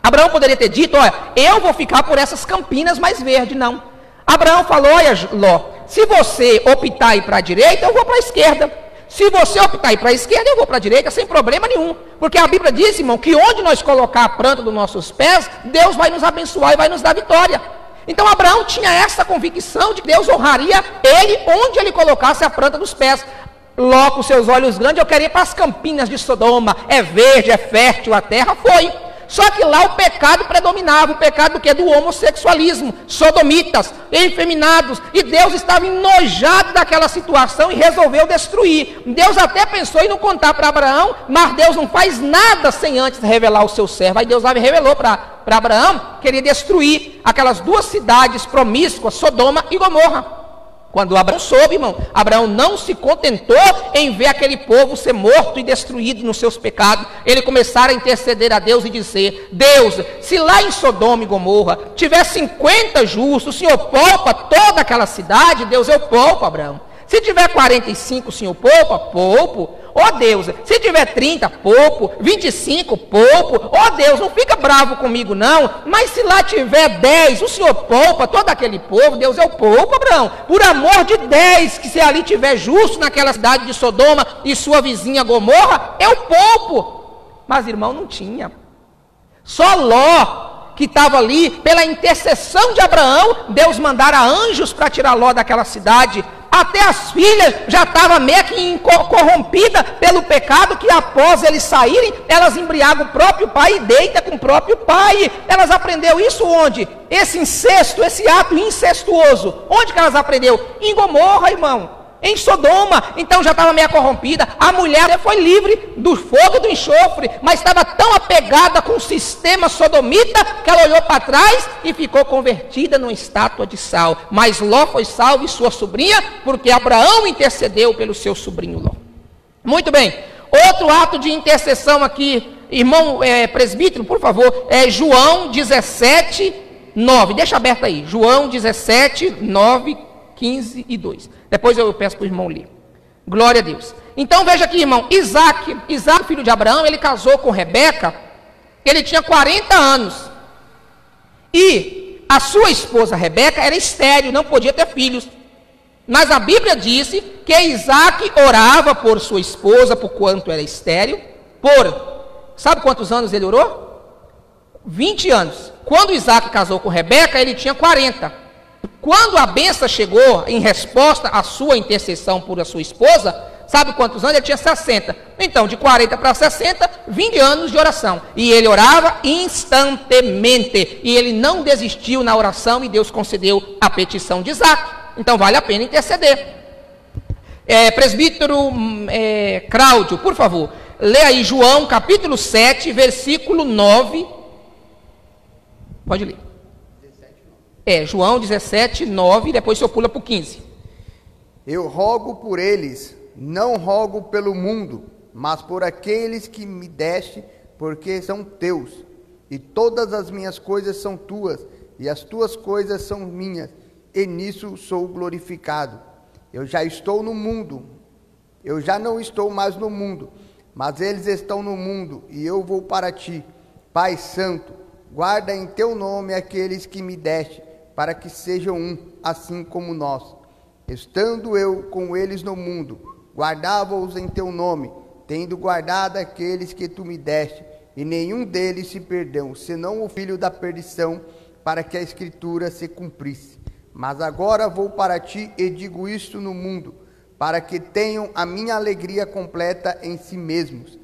Abraão poderia ter dito, olha, eu vou ficar por essas campinas mais verdes. Não. Abraão falou, olha, Ló, se você optar ir para a direita, eu vou para a esquerda. Se você optar ir para a esquerda, eu vou para a direita, sem problema nenhum. Porque a Bíblia diz, irmão, que onde nós colocar a planta dos nossos pés, Deus vai nos abençoar e vai nos dar vitória. Então Abraão tinha essa convicção de que Deus honraria ele onde ele colocasse a planta dos pés. Ló, com seus olhos grandes, eu queria ir para as campinas de Sodoma, é verde, é fértil a terra, foi. Só que lá o pecado predominava, o pecado do quê? Do homossexualismo, sodomitas, efeminados, e Deus estava enojado daquela situação e resolveu destruir. Deus até pensou em não contar para Abraão, mas Deus não faz nada sem antes revelar o seu servo. Aí Deus revelou para Abraão, queria destruir aquelas duas cidades promíscuas, Sodoma e Gomorra. Quando Abraão soube, irmão, Abraão não se contentou em ver aquele povo ser morto e destruído nos seus pecados. Ele começara a interceder a Deus e dizer, Deus, se lá em Sodoma e Gomorra tiver 50 justos, o Senhor poupa toda aquela cidade? Deus, eu poupo, Abraão. Se tiver 45, o Senhor poupo. Ó Deus, se tiver 30, poupo. 25, poupo. Ó Deus, não fica bravo comigo não, mas se lá tiver 10, o Senhor poupa todo aquele povo? Deus, eu poupo, Abraão. Por amor de 10, que se ali tiver justo naquela cidade de Sodoma e sua vizinha Gomorra, eu poupo. Mas irmão, não tinha. Só Ló, que estava ali, pela intercessão de Abraão, Deus mandara anjos para tirar Ló daquela cidade. Até as filhas já estavam meio que corrompidas pelo pecado, que após eles saírem, elas embriagam o próprio pai e deitam com o próprio pai. Elas aprenderam isso onde? Esse incesto, esse ato incestuoso. Onde que elas aprenderam? Em Gomorra, irmão. Em Sodoma. Então já estava meio corrompida. A mulher foi livre do fogo e do enxofre, mas estava tão apegada com o sistema sodomita que ela olhou para trás e ficou convertida numa estátua de sal. Mas Ló foi salvo e sua sobrinha, porque Abraão intercedeu pelo seu sobrinho Ló. Muito bem. Outro ato de intercessão aqui, irmão presbítero, por favor, é João 17, 9. Deixa aberto aí. João 17, 9, 15 e 2. Depois eu peço para o irmão ler. Glória a Deus. Então veja aqui, irmão, Isaac, filho de Abraão, ele casou com Rebeca, ele tinha 40 anos. E a sua esposa Rebeca era estéril, não podia ter filhos. Mas a Bíblia disse que Isaac orava por sua esposa, por quanto era estéril, sabe quantos anos ele orou? 20 anos. Quando Isaac casou com Rebeca, ele tinha 40. Quando a bênção chegou em resposta à sua intercessão por a sua esposa, sabe quantos anos? Ele tinha 60. Então, de 40 para 60, 20 anos de oração. E ele orava instantemente. E ele não desistiu na oração e Deus concedeu a petição de Isaac. Então, vale a pena interceder. Presbítero Cláudio, por favor, lê aí João capítulo 7, versículo 9. Pode ler. João 17, 9, depois o senhor pula para o 15. Eu rogo por eles, não rogo pelo mundo, mas por aqueles que me deste, porque são teus. E todas as minhas coisas são tuas, e as tuas coisas são minhas, e nisso sou glorificado. Eu já estou no mundo, eu já não estou mais no mundo, mas eles estão no mundo, e eu vou para ti. Pai Santo, guarda em teu nome aqueles que me deste, para que sejam um, assim como nós. estando eu com eles no mundo, guardava-os em teu nome, tendo guardado aqueles que tu me deste, e nenhum deles se perdeu, senão o filho da perdição, para que a Escritura se cumprisse. Mas agora vou para ti e digo isto no mundo, para que tenham a minha alegria completa em si mesmos.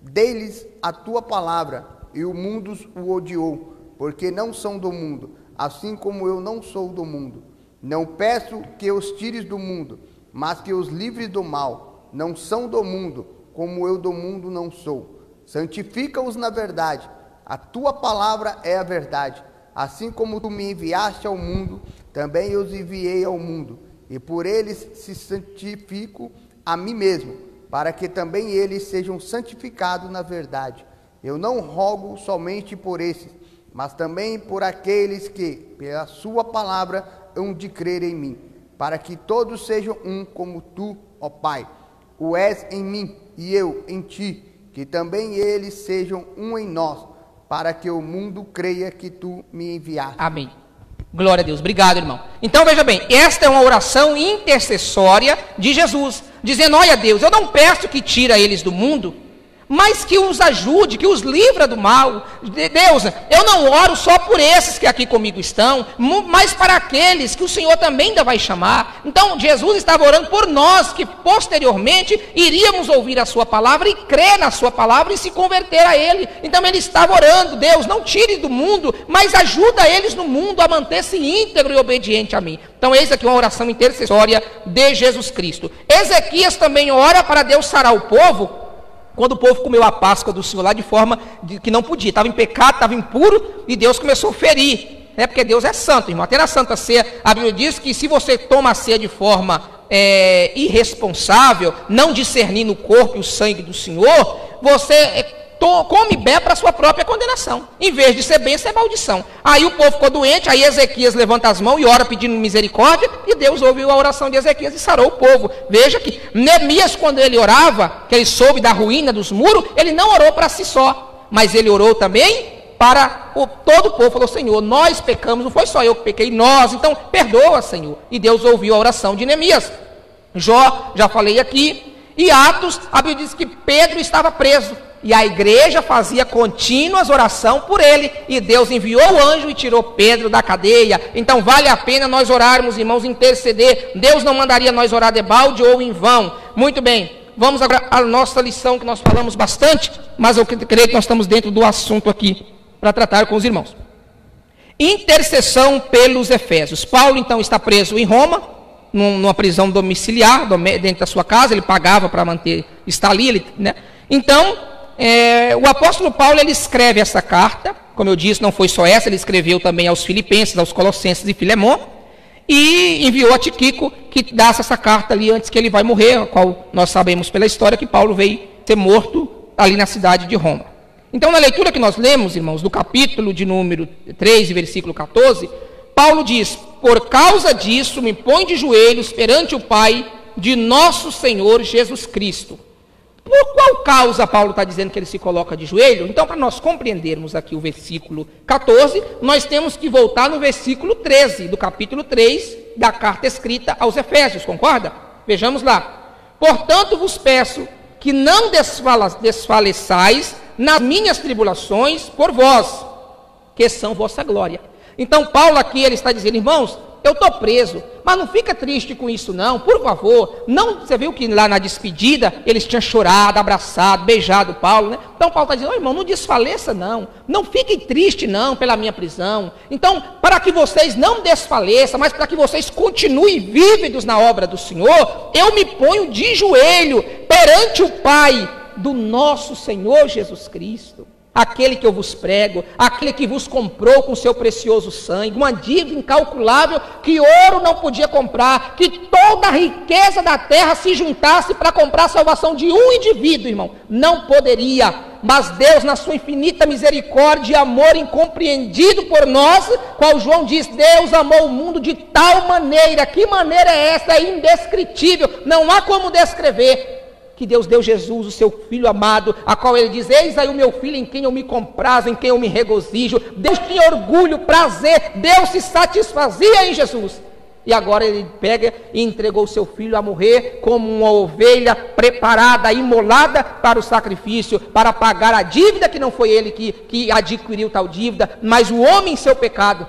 Dei-lhes a tua palavra, e o mundo o odiou, porque não são do mundo, assim como eu não sou do mundo. Não peço que os tires do mundo, mas que os livres do mal. Não são do mundo, como eu do mundo não sou. Santifica-os na verdade. A tua palavra é a verdade. Assim como tu me enviaste ao mundo, também eu os enviei ao mundo. E por eles se santifico a mim mesmo, para que também eles sejam santificados na verdade. Eu não rogo somente por esses, mas também por aqueles que, pela sua palavra, hão de crer em mim, para que todos sejam um como tu, ó Pai, o és em mim e eu em ti, que também eles sejam um em nós, para que o mundo creia que tu me enviaste. Amém. Glória a Deus. Obrigado, irmão. Então, veja bem, esta é uma oração intercessória de Jesus, dizendo: olha, Deus, eu não peço que tira eles do mundo, mas que os ajude, que os livra do mal. Deus, eu não oro só por esses que aqui comigo estão, mas para aqueles que o Senhor também ainda vai chamar. Então, Jesus estava orando por nós, que posteriormente iríamos ouvir a sua palavra e crer na sua palavra e se converter a Ele. Então, ele estava orando: Deus, não tire do mundo, mas ajuda eles no mundo a manter-se íntegro e obediente a mim. Então, eis aqui uma oração intercessória de Jesus Cristo. Ezequias também ora para Deus sarar o povo, quando o povo comeu a Páscoa do Senhor lá de forma que não podia, estava em pecado, estava impuro, e Deus começou a ferir, né? Porque Deus é santo, irmão. Até na Santa Ceia, a Bíblia diz que se você toma a ceia de forma irresponsável, não discernindo o corpo e o sangue do Senhor, você come e bebe para a sua própria condenação. Em vez de ser bênção, é maldição. Aí o povo ficou doente, aí Ezequias levanta as mãos e ora pedindo misericórdia, e Deus ouviu a oração de Ezequias e sarou o povo. Veja que Neemias, quando ele orava, que ele soube da ruína dos muros, ele não orou para si só, mas ele orou também para todo o povo. Falou: Senhor, nós pecamos, não foi só eu que pequei, nós, então perdoa, Senhor. E Deus ouviu a oração de Neemias. Jó, já falei aqui. E Atos, a Bíblia diz que Pedro estava preso, e a igreja fazia contínuas oração por ele, e Deus enviou o anjo e tirou Pedro da cadeia. Então vale a pena nós orarmos, irmãos, interceder. Deus não mandaria nós orar de balde ou em vão. Muito bem, vamos agora à nossa lição, que nós falamos bastante, mas eu creio que nós estamos dentro do assunto aqui, para tratar com os irmãos. Intercessão pelos Efésios. Paulo então está preso em Roma, numa prisão domiciliar, dentro da sua casa. Ele pagava para estar ali, né? Então, o apóstolo Paulo, ele escreve essa carta, como eu disse, não foi só essa, ele escreveu também aos Filipenses, aos Colossenses e Filemon, e enviou a Tíquico, que dá essa carta ali antes que ele vai morrer, a qual nós sabemos pela história que Paulo veio ser morto ali na cidade de Roma. Então, na leitura que nós lemos, irmãos, do capítulo de número 3, versículo 14, Paulo diz: por causa disso me põe de joelhos perante o Pai de nosso Senhor Jesus Cristo. Por qual causa Paulo está dizendo que ele se coloca de joelho? Então, para nós compreendermos aqui o versículo 14, nós temos que voltar no versículo 13, do capítulo 3, da carta escrita aos Efésios, concorda? Vejamos lá. Portanto, vos peço que não desfaleçais nas minhas tribulações por vós, que são vossa glória. Então, Paulo aqui, ele está dizendo: irmãos, eu estou preso, mas não fica triste com isso não, por favor. Não, você viu que lá na despedida, eles tinham chorado, abraçado, beijado Paulo, né? Então Paulo está dizendo: irmão, não desfaleça não fiquem tristes não pela minha prisão. Então, para que vocês não desfaleçam, mas para que vocês continuem vívidos na obra do Senhor, eu me ponho de joelho perante o Pai do nosso Senhor Jesus Cristo. Aquele que eu vos prego, aquele que vos comprou com seu precioso sangue, uma dívida incalculável que ouro não podia comprar, que toda a riqueza da terra se juntasse para comprar a salvação de um indivíduo, irmão, não poderia. Mas Deus, na sua infinita misericórdia e amor incompreendido por nós, qual João diz: Deus amou o mundo de tal maneira. Que maneira é essa? É indescritível, não há como descrever. Que Deus deu Jesus, o seu Filho amado, a qual ele diz: eis aí o meu Filho em quem eu me comprazo, em quem eu me regozijo. Deus tinha orgulho, prazer, Deus se satisfazia em Jesus. E agora ele pega e entregou seu filho a morrer como uma ovelha preparada, imolada para o sacrifício, para pagar a dívida, que não foi ele que adquiriu tal dívida, mas o homem em seu pecado.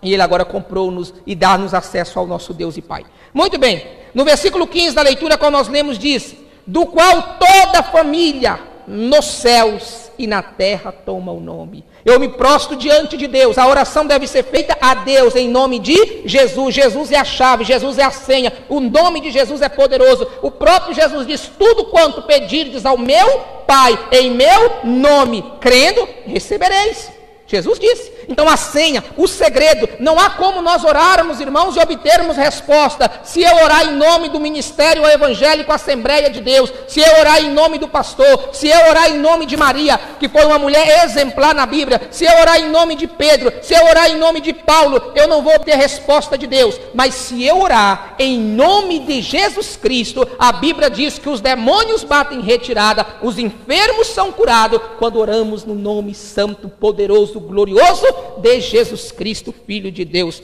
E ele agora comprou-nos e dá-nos acesso ao nosso Deus e Pai. Muito bem, no versículo 15 da leitura, quando nós lemos, diz: do qual toda família nos céus e na terra toma o nome. Eu me prostro diante de Deus. A oração deve ser feita a Deus em nome de Jesus. Jesus é a chave, Jesus é a senha. O nome de Jesus é poderoso. O próprio Jesus diz: tudo quanto pedirdes ao meu Pai em meu nome, crendo, recebereis. Jesus disse. Então a senha, o segredo, não há como nós orarmos, irmãos, e obtermos resposta. Se eu orar em nome do Ministério Evangélico Assembleia de Deus, se eu orar em nome do pastor, se eu orar em nome de Maria, que foi uma mulher exemplar na Bíblia, se eu orar em nome de Pedro, se eu orar em nome de Paulo, eu não vou obter resposta de Deus. Mas se eu orar em nome de Jesus Cristo, a Bíblia diz que os demônios batem em retirada, os enfermos são curados, quando oramos no nome santo, poderoso, glorioso de Jesus Cristo, Filho de Deus.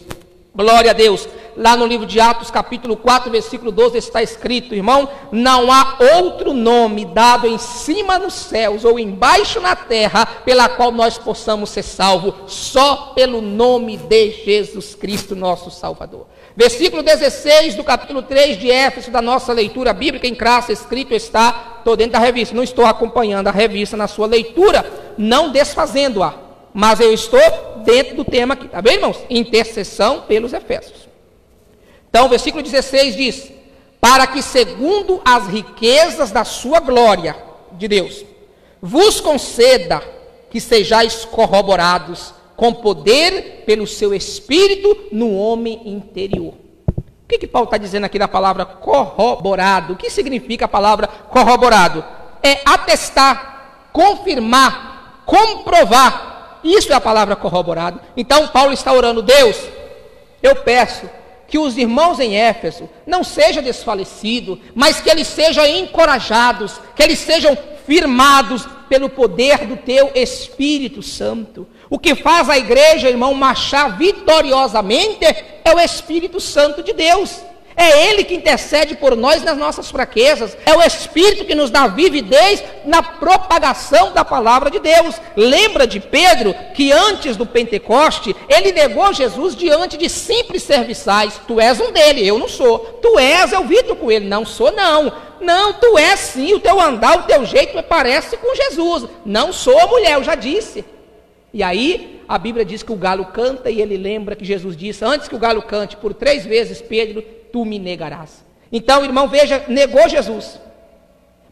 Glória a Deus. Lá no livro de Atos, capítulo 4, versículo 12, está escrito, irmão: não há outro nome dado em cima nos céus ou embaixo na terra, pela qual nós possamos ser salvos, só pelo nome de Jesus Cristo, nosso Salvador. Versículo 16 do capítulo 3 de Éfeso, da nossa leitura bíblica em classe, escrito está, estou dentro da revista, não estou acompanhando a revista na sua leitura, não desfazendo-a, mas eu estou dentro do tema aqui, tá bem, irmãos? Intercessão pelos Efésios. Então, o versículo 16 diz: para que segundo as riquezas da sua glória, de Deus, vos conceda que sejais corroborados com poder pelo seu Espírito no homem interior. O que Paulo está dizendo aqui da palavra corroborado? O que significa a palavra corroborado? É atestar, confirmar, comprovar. Isso é a palavra corroborado. Então Paulo está orando: Deus, eu peço que os irmãos em Éfeso não sejam desfalecidos, mas que eles sejam encorajados, que eles sejam firmados pelo poder do teu Espírito Santo. O que faz a igreja, irmão, marchar vitoriosamente é o Espírito Santo de Deus. É Ele que intercede por nós nas nossas fraquezas. É o Espírito que nos dá vividez na propagação da palavra de Deus. Lembra de Pedro, que antes do Pentecoste, ele negou Jesus diante de simples serviçais. Tu és um dele, eu não sou. Tu és, eu vi tu com ele. Não sou, não. Não, tu és sim, o teu andar, o teu jeito parece com Jesus. Não sou, mulher, eu já disse. E aí, a Bíblia diz que o galo canta, e ele lembra que Jesus disse: antes que o galo cante por 3 vezes, Pedro, tu me negarás. Então, irmão, veja, negou Jesus.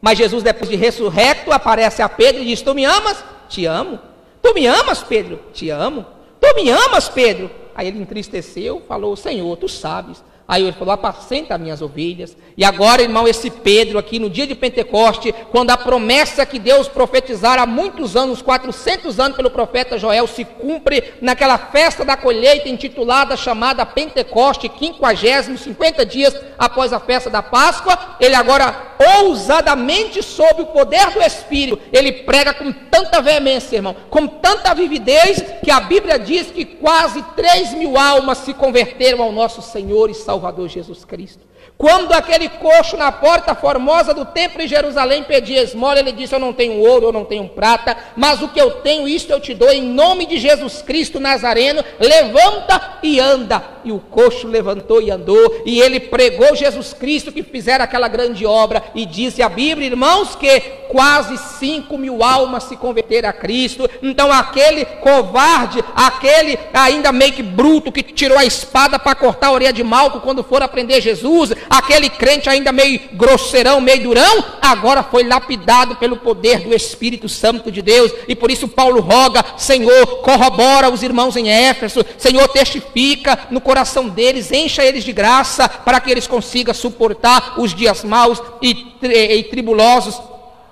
Mas Jesus, depois de ressurrecto, aparece a Pedro e diz: tu me amas? Te amo. Tu me amas, Pedro? Te amo. Tu me amas, Pedro? Aí ele entristeceu, falou: Senhor, tu sabes. Aí ele falou: apacenta minhas ovelhas. E agora, irmão, esse Pedro aqui no dia de Pentecoste, quando a promessa que Deus profetizara há muitos anos, 400 anos pelo profeta Joel, se cumpre naquela festa da colheita intitulada, chamada Pentecoste, 50 dias após a festa da Páscoa, ele agora ousadamente, sob o poder do Espírito, ele prega com tanta veemência, irmão, com tanta vividez, que a Bíblia diz que quase 3.000 almas se converteram ao nosso Senhor e Salvador Jesus Cristo. Quando aquele coxo na porta formosa do templo em Jerusalém pedia esmola, ele disse: eu não tenho ouro, eu não tenho prata, mas o que eu tenho, isto eu te dou, em nome de Jesus Cristo Nazareno, levanta e anda. E o coxo levantou e andou, e ele pregou Jesus Cristo, que fizera aquela grande obra, e disse a Bíblia, irmãos, que quase 5.000 almas se converteram a Cristo. Então aquele covarde, aquele ainda meio que bruto, que tirou a espada para cortar a orelha de Malco quando for aprender Jesus, aquele crente ainda meio grosseirão, meio durão, agora foi lapidado pelo poder do Espírito Santo de Deus. E por isso Paulo roga: Senhor, corrobora os irmãos em Éfeso, Senhor, testifica no coração deles, encha eles de graça, para que eles consigam suportar os dias maus e tribulosos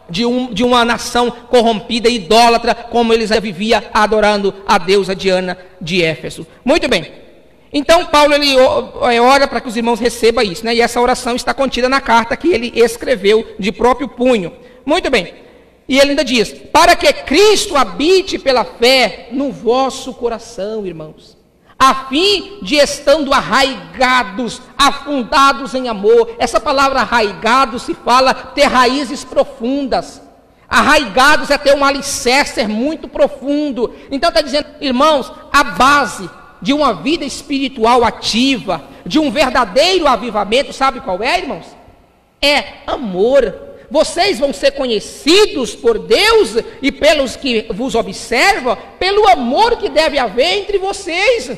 de uma nação corrompida e idólatra, como eles viviam adorando a deusa Diana de Éfeso. Muito bem. Então Paulo ele ora para que os irmãos recebam isso, né? E essa oração está contida na carta que ele escreveu de próprio punho. Muito bem. E ele ainda diz: para que Cristo habite pela fé no vosso coração, irmãos. a fim de estando arraigados, afundados em amor. Essa palavra arraigados se fala ter raízes profundas. Arraigados é ter um alicerce muito profundo. Então está dizendo, irmãos, a base de uma vida espiritual ativa, de um verdadeiro avivamento, sabe qual é, irmãos? É amor. Vocês vão ser conhecidos por Deus e pelos que vos observam, pelo amor que deve haver entre vocês.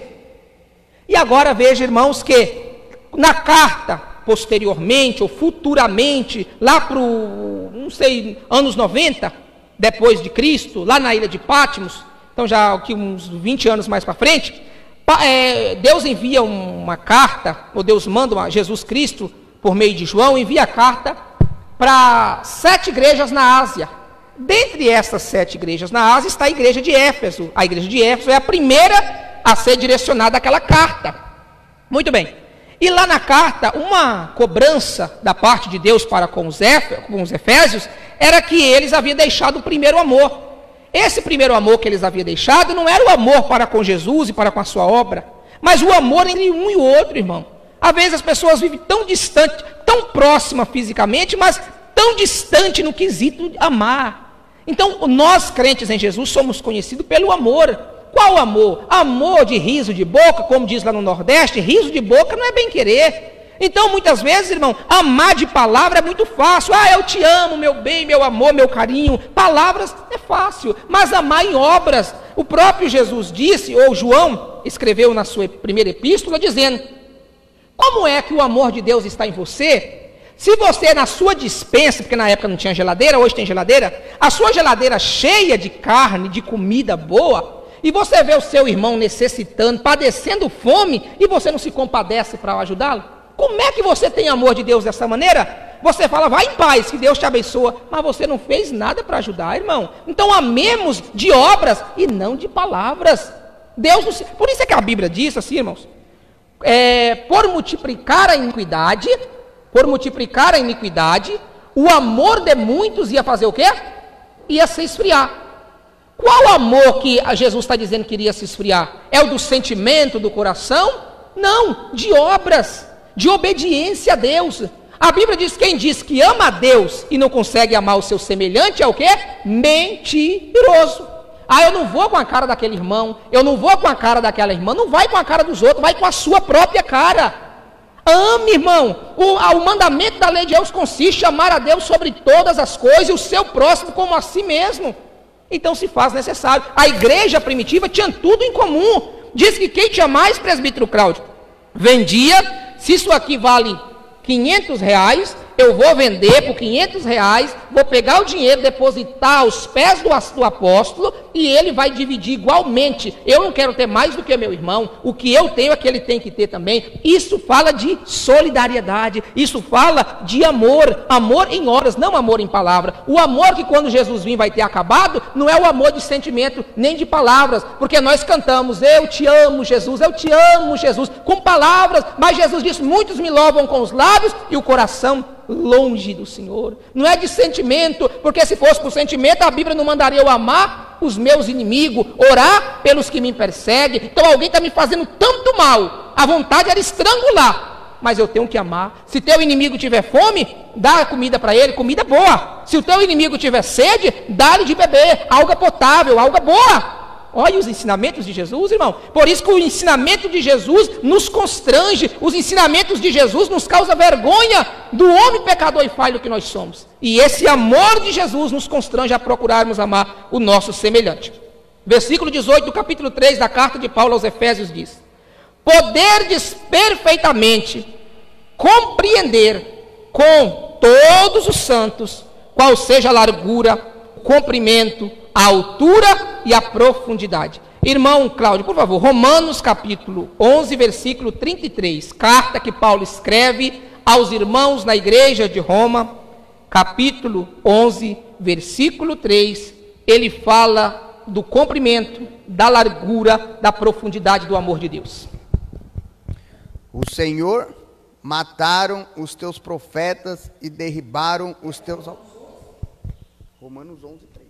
E agora veja, irmãos, que na carta, posteriormente ou futuramente, lá para não sei, anos 90, depois de Cristo, lá na ilha de Patmos, então já aqui uns 20 anos mais para frente, Deus envia uma carta, ou Deus manda Jesus Cristo, por meio de João, envia a carta para 7 igrejas na Ásia. Dentre essas 7 igrejas na Ásia está a igreja de Éfeso. A igreja de Éfeso é a primeira a ser direcionada àquela carta. Muito bem. E lá na carta, uma cobrança da parte de Deus para com os efésios, era que eles haviam deixado o primeiro amor. Esse primeiro amor que eles haviam deixado não era o amor para com Jesus e para com a sua obra, mas o amor entre um e o outro, irmão. Às vezes as pessoas vivem tão distante, tão próxima fisicamente, mas tão distante no quesito de amar. Então, nós crentes em Jesus somos conhecidos pelo amor. Qual amor? Amor de riso de boca, como diz lá no Nordeste, riso de boca não é bem querer. Então, muitas vezes, irmão, amar de palavra é muito fácil. Eu te amo, meu bem, meu amor, meu carinho. Palavras é fácil, mas amar em obras. O próprio Jesus disse, ou João escreveu na sua primeira epístola, dizendo: como é que o amor de Deus está em você? Se você na sua despensa, porque na época não tinha geladeira, hoje tem geladeira, a sua geladeira cheia de carne, de comida boa, e você vê o seu irmão necessitando, padecendo fome, e você não se compadece para ajudá-lo? Como é que você tem amor de Deus dessa maneira? Você fala, vai em paz, que Deus te abençoa, mas você não fez nada para ajudar, irmão. Então amemos de obras e não de palavras. Por isso é que a Bíblia diz assim, irmãos, por multiplicar a iniquidade, o amor de muitos ia fazer o quê? Ia se esfriar. Qual amor que Jesus está dizendo que iria se esfriar? É o do sentimento, do coração? Não, de obras, de obediência a Deus. A Bíblia diz, quem diz que ama a Deus e não consegue amar o seu semelhante é o quê? Mentiroso. Eu não vou com a cara daquele irmão, eu não vou com a cara daquela irmã, não vai com a cara dos outros, vai com a sua própria cara. Ame, irmão. O mandamento da lei de Deus consiste em amar a Deus sobre todas as coisas e o seu próximo como a si mesmo. Então se faz necessário. A igreja primitiva tinha tudo em comum. Diz que quem tinha mais, presbítero Cláudio, vendia. Se isso aqui vale R$500, eu vou vender por R$500, vou pegar o dinheiro, depositar aos pés do apóstolo e ele vai dividir igualmente. Eu não quero ter mais do que meu irmão, o que eu tenho é que ele tem que ter também. Isso fala de solidariedade, isso fala de amor, amor em obras, não amor em palavra. O amor que quando Jesus vir vai ter acabado, não é o amor de sentimento, nem de palavras, porque nós cantamos, eu te amo Jesus, com palavras, mas Jesus disse, muitos me louvam com os lábios e o coração longe do Senhor. Não é de sentimento, porque se fosse por sentimento, a Bíblia não mandaria eu amar os meus inimigos, orar pelos que me perseguem. Então alguém está me fazendo tanto mal, a vontade era estrangular, mas eu tenho que amar. Se teu inimigo tiver fome, dá comida para ele, comida boa. Se o teu inimigo tiver sede, dá-lhe de beber, água potável, água boa. Olha os ensinamentos de Jesus, irmão. Por isso que o ensinamento de Jesus nos constrange. Os ensinamentos de Jesus nos causa vergonha do homem pecador e falho que nós somos. E esse amor de Jesus nos constrange a procurarmos amar o nosso semelhante. Versículo 18 do capítulo 3 da carta de Paulo aos Efésios diz: poderdes perfeitamente compreender com todos os santos qual seja a largura, o comprimento, a altura e a profundidade. Irmão Cláudio, por favor, Romanos capítulo 11, versículo 33, carta que Paulo escreve aos irmãos na igreja de Roma, capítulo 11, versículo 3, ele fala do comprimento, da largura, da profundidade do amor de Deus. O Senhor mataram os teus profetas e derribaram os teus... Romanos 11, 3.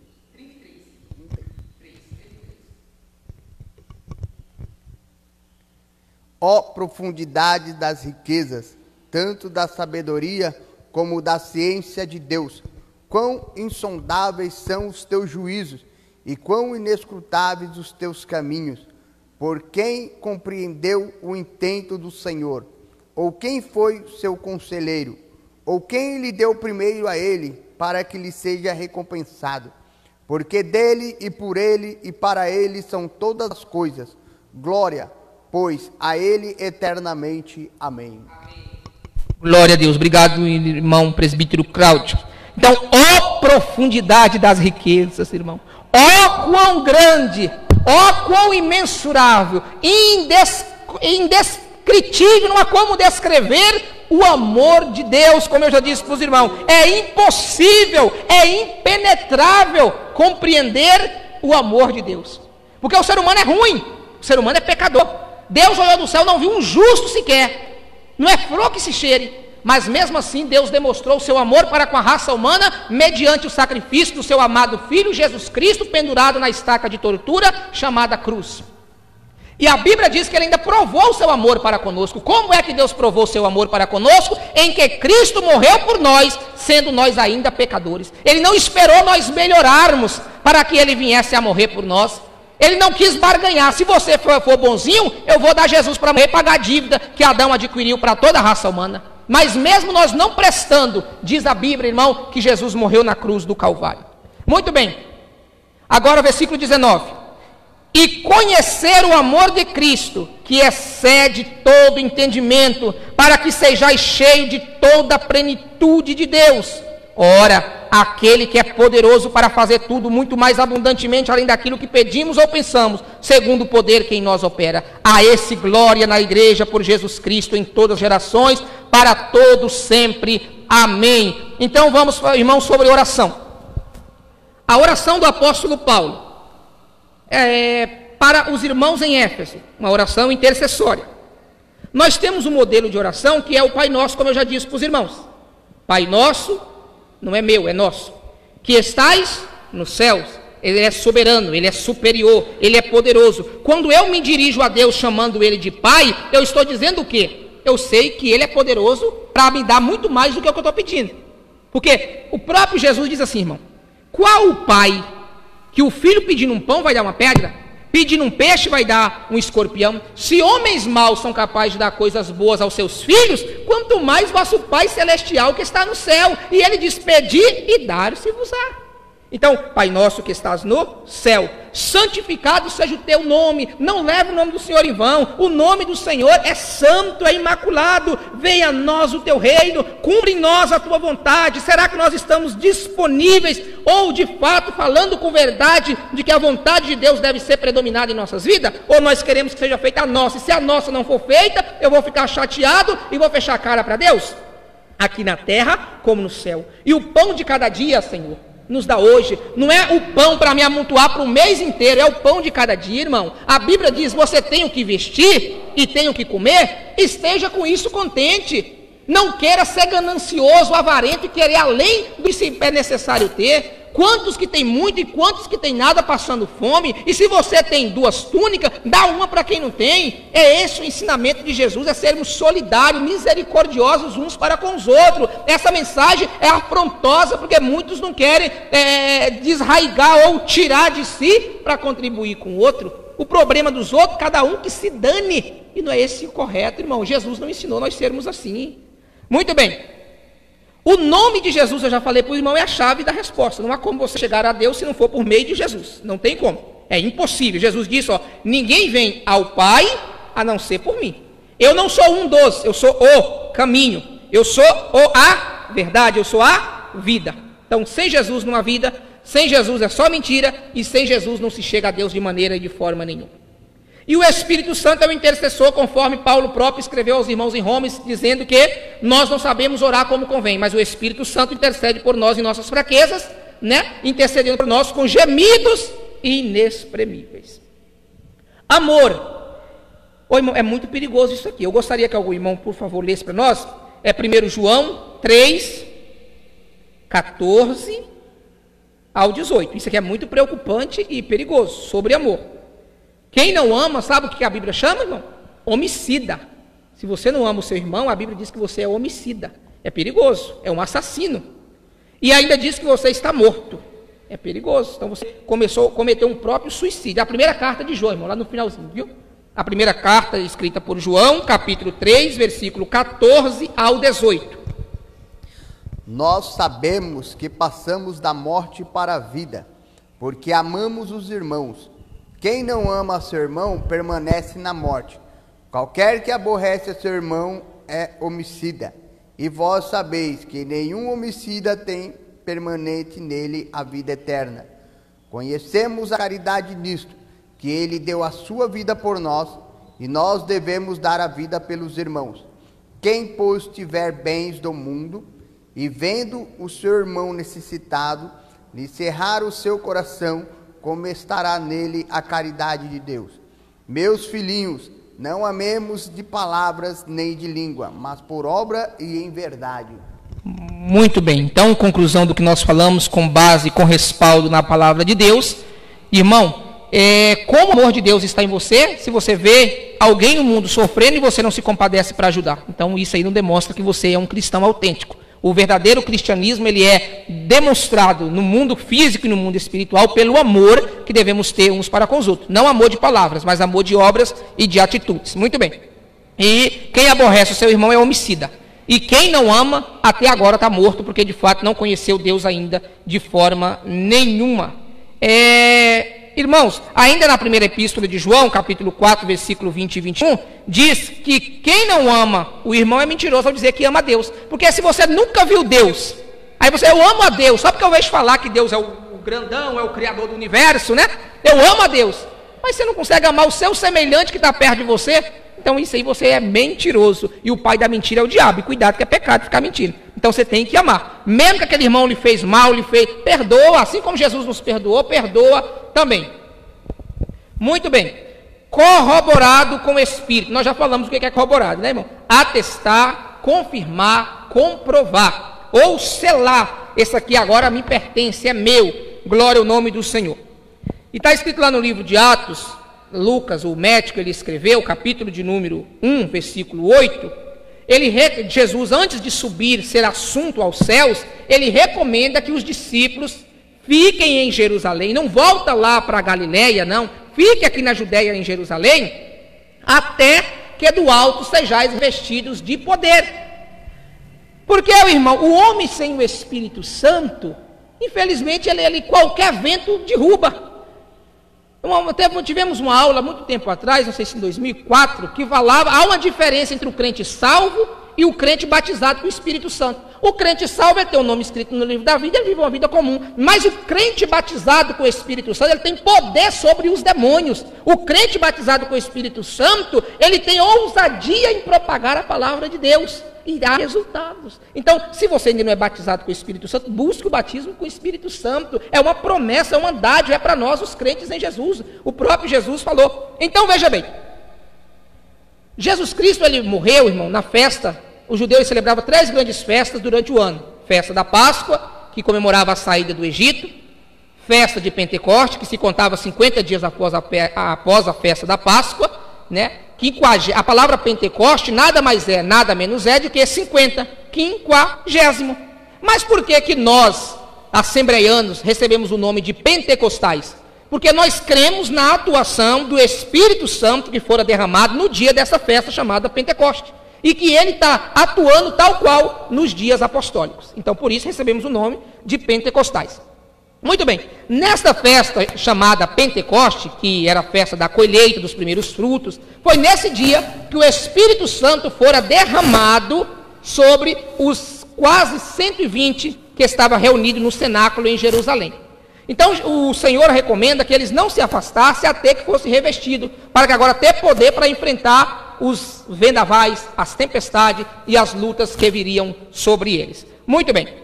Ó profundidade das riquezas, tanto da sabedoria como da ciência de Deus! Quão insondáveis são os teus juízos, e quão inescrutáveis os teus caminhos! Por quem compreendeu o intento do Senhor? Ou quem foi seu conselheiro? Ou quem lhe deu primeiro a ele, para que lhe seja recompensado? Porque dele e por ele e para ele são todas as coisas. Glória, pois, a ele eternamente. Amém. Glória a Deus. Obrigado, irmão presbítero Cláudio. Então, ó profundidade das riquezas, irmão. Ó quão grande, ó quão imensurável, indescritível, não há como descrever o amor de Deus, como eu já disse para os irmãos. É impossível, é impenetrável compreender o amor de Deus. Porque o ser humano é ruim, o ser humano é pecador. Deus olhou do céu, não viu um justo sequer. Não é flor que se cheire. Mas mesmo assim Deus demonstrou o seu amor para com a raça humana mediante o sacrifício do seu amado Filho Jesus Cristo, pendurado na estaca de tortura chamada cruz. E a Bíblia diz que ele ainda provou o seu amor para conosco. Como é que Deus provou o seu amor para conosco? Em que Cristo morreu por nós, sendo nós ainda pecadores. Ele não esperou nós melhorarmos para que ele viesse a morrer por nós. Ele não quis barganhar. Se você for bonzinho, eu vou dar Jesus para morrer, pagar a dívida que Adão adquiriu para toda a raça humana. Mas mesmo nós não prestando, diz a Bíblia, irmão, que Jesus morreu na cruz do Calvário. Muito bem. Agora o versículo 19. E conhecer o amor de Cristo, que excede todo entendimento, para que sejais cheio de toda a plenitude de Deus. Ora, aquele que é poderoso para fazer tudo muito mais abundantemente, além daquilo que pedimos ou pensamos, segundo o poder que em nós opera. A esse glória na igreja por Jesus Cristo em todas as gerações, para todos sempre. Amém. Então vamos, irmãos, sobre oração. A oração do apóstolo Paulo para os irmãos em Éfeso, uma oração intercessória. Nós temos um modelo de oração que é o Pai Nosso, como eu já disse para os irmãos. Pai Nosso, não é meu, é nosso, que estais nos céus. Ele é soberano, ele é superior, ele é poderoso. Quando eu me dirijo a Deus chamando ele de Pai, eu estou dizendo o quê? Eu sei que ele é poderoso para me dar muito mais do que o que eu estou pedindo. Porque o próprio Jesus diz assim, irmão: qual o pai que o filho pedindo um pão vai dar uma pedra? Pedindo um peixe vai dar um escorpião? Se homens maus são capazes de dar coisas boas aos seus filhos, quanto mais vosso Pai Celestial que está no céu. E ele diz: pedi e dar-se-vos-á. Então, Pai nosso que estás no céu, santificado seja o teu nome. Não leve o nome do Senhor em vão. O nome do Senhor é santo, é imaculado. Venha a nós o teu reino, cumpre em nós a tua vontade. Será que nós estamos disponíveis ou de fato falando com verdade de que a vontade de Deus deve ser predominada em nossas vidas? Ou nós queremos que seja feita a nossa? E se a nossa não for feita, eu vou ficar chateado e vou fechar a cara para Deus? Aqui na terra como no céu. E o pão de cada dia, Senhor, nos dá hoje. Não é o pão para me amontoar para o mês inteiro, é o pão de cada dia, irmão. A Bíblia diz: você tem o que vestir e tem o que comer, esteja com isso contente. Não queira ser ganancioso, avarento e querer além do que é necessário ter. Quantos que tem muito e quantos que tem nada passando fome? E se você tem 2 túnicas, dá uma para quem não tem. É esse o ensinamento de Jesus, é sermos solidários, misericordiosos uns para com os outros. Essa mensagem é afrontosa porque muitos não querem desraigar ou tirar de si para contribuir com o outro. O problema dos outros, cada um que se dane. E não é esse o correto, irmão. Jesus não ensinou nós sermos assim. Muito bem. O nome de Jesus, eu já falei para o irmão, é a chave da resposta. Não há como você chegar a Deus se não for por meio de Jesus. Não tem como. É impossível. Jesus disse, ninguém vem ao Pai a não ser por mim. Eu não sou um dos, eu sou o caminho. Eu sou a verdade, eu sou a vida. Então, sem Jesus não há vida, sem Jesus é só mentira, e sem Jesus não se chega a Deus de maneira e de forma nenhuma. E o Espírito Santo é o intercessor, conforme Paulo próprio escreveu aos irmãos em Roma, dizendo que nós não sabemos orar como convém, mas o Espírito Santo intercede por nós em nossas fraquezas, intercedendo por nós com gemidos inexprimíveis. Amor. Ô, irmão, é muito perigoso isso aqui. Eu gostaria que algum irmão, por favor, lesse para nós. É 1 João 3, 14 ao 18. Isso aqui é muito preocupante e perigoso, sobre amor. Quem não ama, sabe o que a Bíblia chama, irmão? homicida. Se você não ama o seu irmão, a Bíblia diz que você é homicida. É perigoso, é um assassino. E ainda diz que você está morto. É perigoso. Então você cometeu um próprio suicídio. A primeira carta de João, irmão, lá no finalzinho, viu? A primeira carta escrita por João, capítulo 3, versículo 14 ao 18. Nós sabemos que passamos da morte para a vida, porque amamos os irmãos. Quem não ama seu irmão permanece na morte. Qualquer que aborrece a seu irmão é homicida. E vós sabeis que nenhum homicida tem permanente nele a vida eterna. Conhecemos a caridade nisto, que ele deu a sua vida por nós, e nós devemos dar a vida pelos irmãos. Quem, pois, tiver bens do mundo, e vendo o seu irmão necessitado, lhe cerrar o seu coração, como estará nele a caridade de Deus? Meus filhinhos, não amemos de palavras nem de língua, mas por obra e em verdade. Muito bem, então, conclusão do que nós falamos, com base, com respaldo na palavra de Deus. Irmão, como o amor de Deus está em você, se você vê alguém no mundo sofrendo e você não se compadece para ajudar. Então, isso aí não demonstra que você é um cristão autêntico. O verdadeiro cristianismo, ele é demonstrado no mundo físico e no mundo espiritual pelo amor que devemos ter uns para com os outros. Não amor de palavras, mas amor de obras e de atitudes. Muito bem. E quem aborrece o seu irmão é homicida. E quem não ama, até agora está morto, porque de fato não conheceu Deus ainda de forma nenhuma. Irmãos, ainda na primeira epístola de João, capítulo 4, versículo 20 e 21, diz que quem não ama o irmão é mentiroso ao dizer que ama a Deus. Porque se você nunca viu Deus, aí eu amo a Deus, só porque eu vejo falar que Deus é o grandão, é o criador do universo, né? Eu amo a Deus. Mas você não consegue amar o seu semelhante que está perto de você, então isso aí você é mentiroso. E o pai da mentira é o diabo. E cuidado que é pecado ficar mentindo. Então você tem que amar. Mesmo que aquele irmão lhe fez mal, perdoa, assim como Jesus nos perdoou, perdoa também. Muito bem. Corroborado com o Espírito. Nós já falamos o que é corroborado, né, irmão? Atestar, confirmar, comprovar. Ou selar. Esse aqui agora me pertence, é meu. Glória ao nome do Senhor. E está escrito lá no livro de Atos, Lucas, o médico, ele escreveu, capítulo de número 1, versículo 8, Jesus, antes de subir, ser assunto aos céus, ele recomenda que os discípulos fiquem em Jerusalém, não volta lá para a Galileia, não, fique aqui na Judéia, em Jerusalém, até que do alto sejais vestidos de poder. Porque, irmão, o homem sem o Espírito Santo, infelizmente, ele qualquer vento derruba. Tivemos uma aula muito tempo atrás, não sei se em 2004, que falava, há uma diferença entre o crente salvo e o crente batizado com o Espírito Santo. O crente salvo, ele tem o nome escrito no livro da vida, ele vive uma vida comum. Mas o crente batizado com o Espírito Santo, ele tem poder sobre os demônios. O crente batizado com o Espírito Santo, ele tem ousadia em propagar a palavra de Deus. E dá resultados. Então, se você ainda não é batizado com o Espírito Santo, busque o batismo com o Espírito Santo. É uma promessa, é uma dádiva, é para nós os crentes em Jesus. O próprio Jesus falou. Então, veja bem. Jesus Cristo, ele morreu, irmão, na festa. Os judeus celebravam 3 grandes festas durante o ano. Festa da Páscoa, que comemorava a saída do Egito. Festa de Pentecoste, que se contava 50 dias após a festa da Páscoa, né? A palavra Pentecoste nada mais é, nada menos é do que 50, 50. Mas por que nós, assembleianos, recebemos o nome de pentecostais? Porque nós cremos na atuação do Espírito Santo que fora derramado no dia dessa festa chamada Pentecoste. E que ele está atuando tal qual nos dias apostólicos. Então, por isso, recebemos o nome de pentecostais. Muito bem, nesta festa chamada Pentecoste, que era a festa da colheita dos primeiros frutos, foi nesse dia que o Espírito Santo fora derramado sobre os quase 120 que estavam reunidos no cenáculo em Jerusalém. Então o Senhor recomenda que eles não se afastassem até que fosse revestido, para que agora tenha poder para enfrentar os vendavais, as tempestades e as lutas que viriam sobre eles. Muito bem.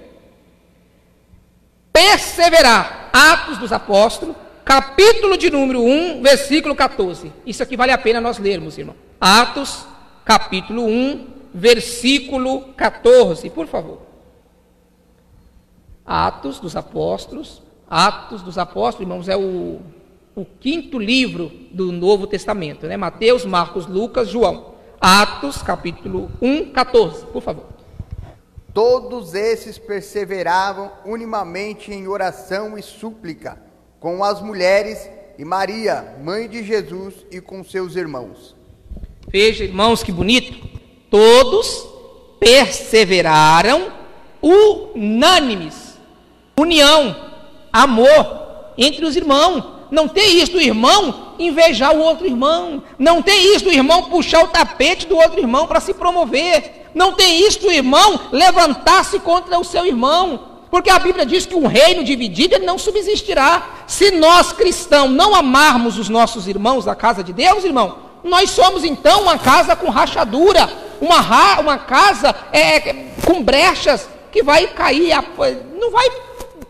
Perseverar, Atos dos Apóstolos, capítulo de número 1, versículo 14. Isso aqui vale a pena nós lermos, irmão. Atos, capítulo 1, versículo 14, por favor. Atos dos Apóstolos, irmãos, é o o quinto livro do Novo Testamento, né? Mateus, Marcos, Lucas, João. Atos, capítulo 1, 14, por favor. Todos esses perseveravam unimamente em oração e súplica, com as mulheres e Maria, mãe de Jesus, e com seus irmãos. Veja, irmãos, que bonito. Todos perseveraram unânimes. União, amor entre os irmãos. Não tem isso do irmão invejar o outro irmão. Não tem isso do irmão puxar o tapete do outro irmão para se promover. Não tem isso do irmão levantar-se contra o seu irmão. Porque a Bíblia diz que um reino dividido ele não subsistirá. Se nós cristãos não amarmos os nossos irmãos da casa de Deus, irmão, nós somos então uma casa com rachadura, uma casa com brechas que vai cair, não vai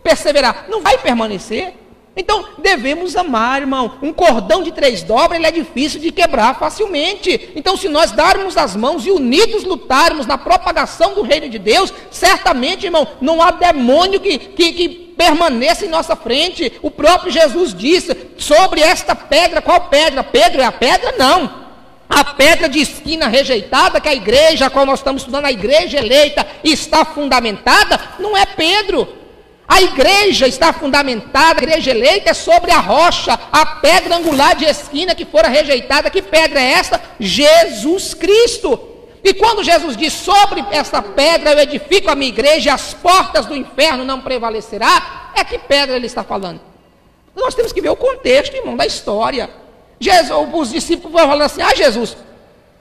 perseverar, não vai permanecer. Então, devemos amar, irmão. Um cordão de 3 dobras, ele é difícil de quebrar facilmente. Então, se nós darmos as mãos e unidos lutarmos na propagação do reino de Deus, certamente, irmão, não há demônio que permaneça em nossa frente. O próprio Jesus disse sobre esta pedra. Qual pedra? Pedro é a pedra? Não. A pedra de esquina rejeitada, que a igreja, a qual nós estamos estudando, a igreja eleita, está fundamentada, não é Pedro. A igreja está fundamentada, a igreja eleita é sobre a rocha, a pedra angular de esquina que fora rejeitada. Que pedra é esta? Jesus Cristo. E quando Jesus diz, sobre esta pedra eu edifico a minha igreja, as portas do inferno não prevalecerá, é que pedra ele está falando? Nós temos que ver o contexto, irmão, da história. Os discípulos vão falando assim, Jesus,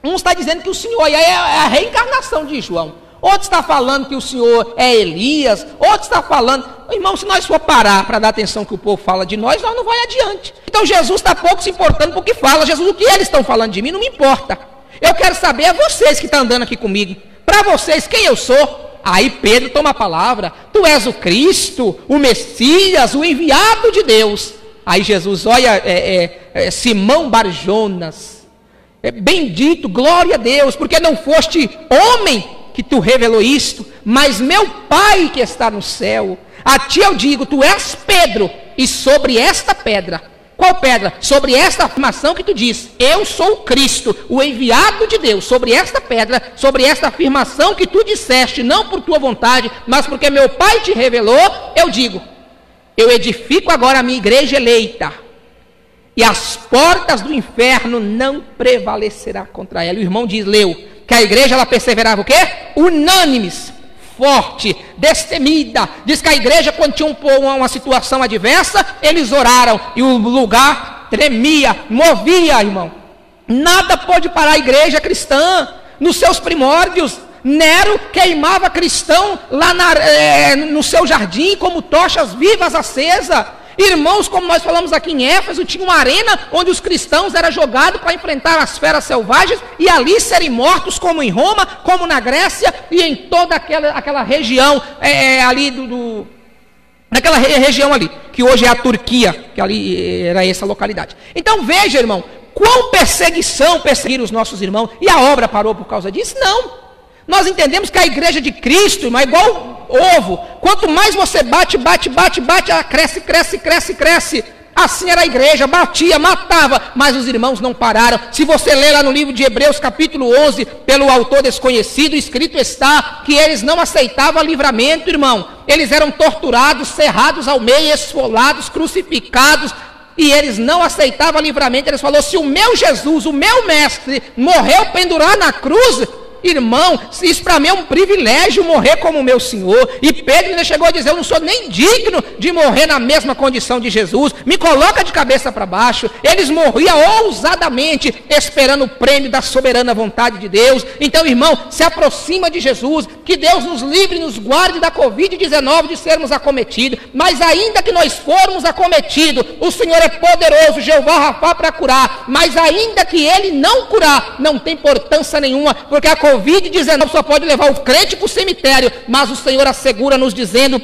um está dizendo que o Senhor é a reencarnação de João. Outro está falando que o Senhor é Elias. Outro está falando... Irmão, se nós for parar para dar atenção que o povo fala de nós não vai adiante. Então Jesus está pouco se importando com o que fala. Jesus, o que eles estão falando de mim não me importa. Eu quero saber, é vocês que estão andando aqui comigo. Para vocês, quem eu sou? Aí Pedro toma a palavra. Tu és o Cristo, o Messias, o enviado de Deus. Aí Jesus, olha, Simão Barjonas. Bendito, glória a Deus, porque não foste homem que tu revelou isto, mas meu Pai que está no céu. A ti eu digo, tu és Pedro, e sobre esta pedra, qual pedra? Sobre esta afirmação que tu diz, eu sou o Cristo, o enviado de Deus. Sobre esta pedra, sobre esta afirmação que tu disseste, não por tua vontade, mas porque meu Pai te revelou, eu digo, eu edifico agora a minha igreja eleita, e as portas do inferno não prevalecerá contra ela. O irmão diz, leu, que a igreja ela perseverava o quê? Unânimes, forte, destemida. Diz que a igreja, quando tinha uma situação adversa, eles oraram e o lugar tremia, movia, irmão. Nada pode parar a igreja cristã nos seus primórdios. Nero queimava cristão lá no seu jardim como tochas vivas acesas. Irmãos, como nós falamos aqui em Éfeso, tinha uma arena onde os cristãos eram jogados para enfrentar as feras selvagens e ali serem mortos, como em Roma, como na Grécia e em toda aquela região ali naquela região ali, que hoje é a Turquia, que ali era essa localidade. Então veja, irmão, qual perseguir os nossos irmãos, e a obra parou por causa disso? Não. Nós entendemos que a igreja de Cristo, irmão, é igual ovo. Quanto mais você bate, ela cresce. Assim era a igreja, batia, matava, mas os irmãos não pararam. Se você ler lá no livro de Hebreus, capítulo 11, pelo autor desconhecido, escrito está que eles não aceitavam livramento, irmão. Eles eram torturados, cerrados ao meio, esfolados, crucificados, e eles não aceitavam livramento. Eles falaram, se o meu Jesus, o meu mestre, morreu pendurado na cruz... Irmão, isso para mim é um privilégio morrer como o meu Senhor. E Pedro ainda chegou a dizer, eu não sou nem digno de morrer na mesma condição de Jesus. Me coloca de cabeça para baixo. Eles morriam ousadamente, esperando o prêmio da soberana vontade de Deus. Então, irmão, se aproxima de Jesus. Que Deus nos livre e nos guarde da Covid-19 de sermos acometidos. Mas ainda que nós formos acometidos, o Senhor é poderoso, Jeová Rafá, para curar. Mas ainda que Ele não curar, não tem importância nenhuma, porque a Covid-19 só pode levar o crente para o cemitério, mas o Senhor assegura nos dizendo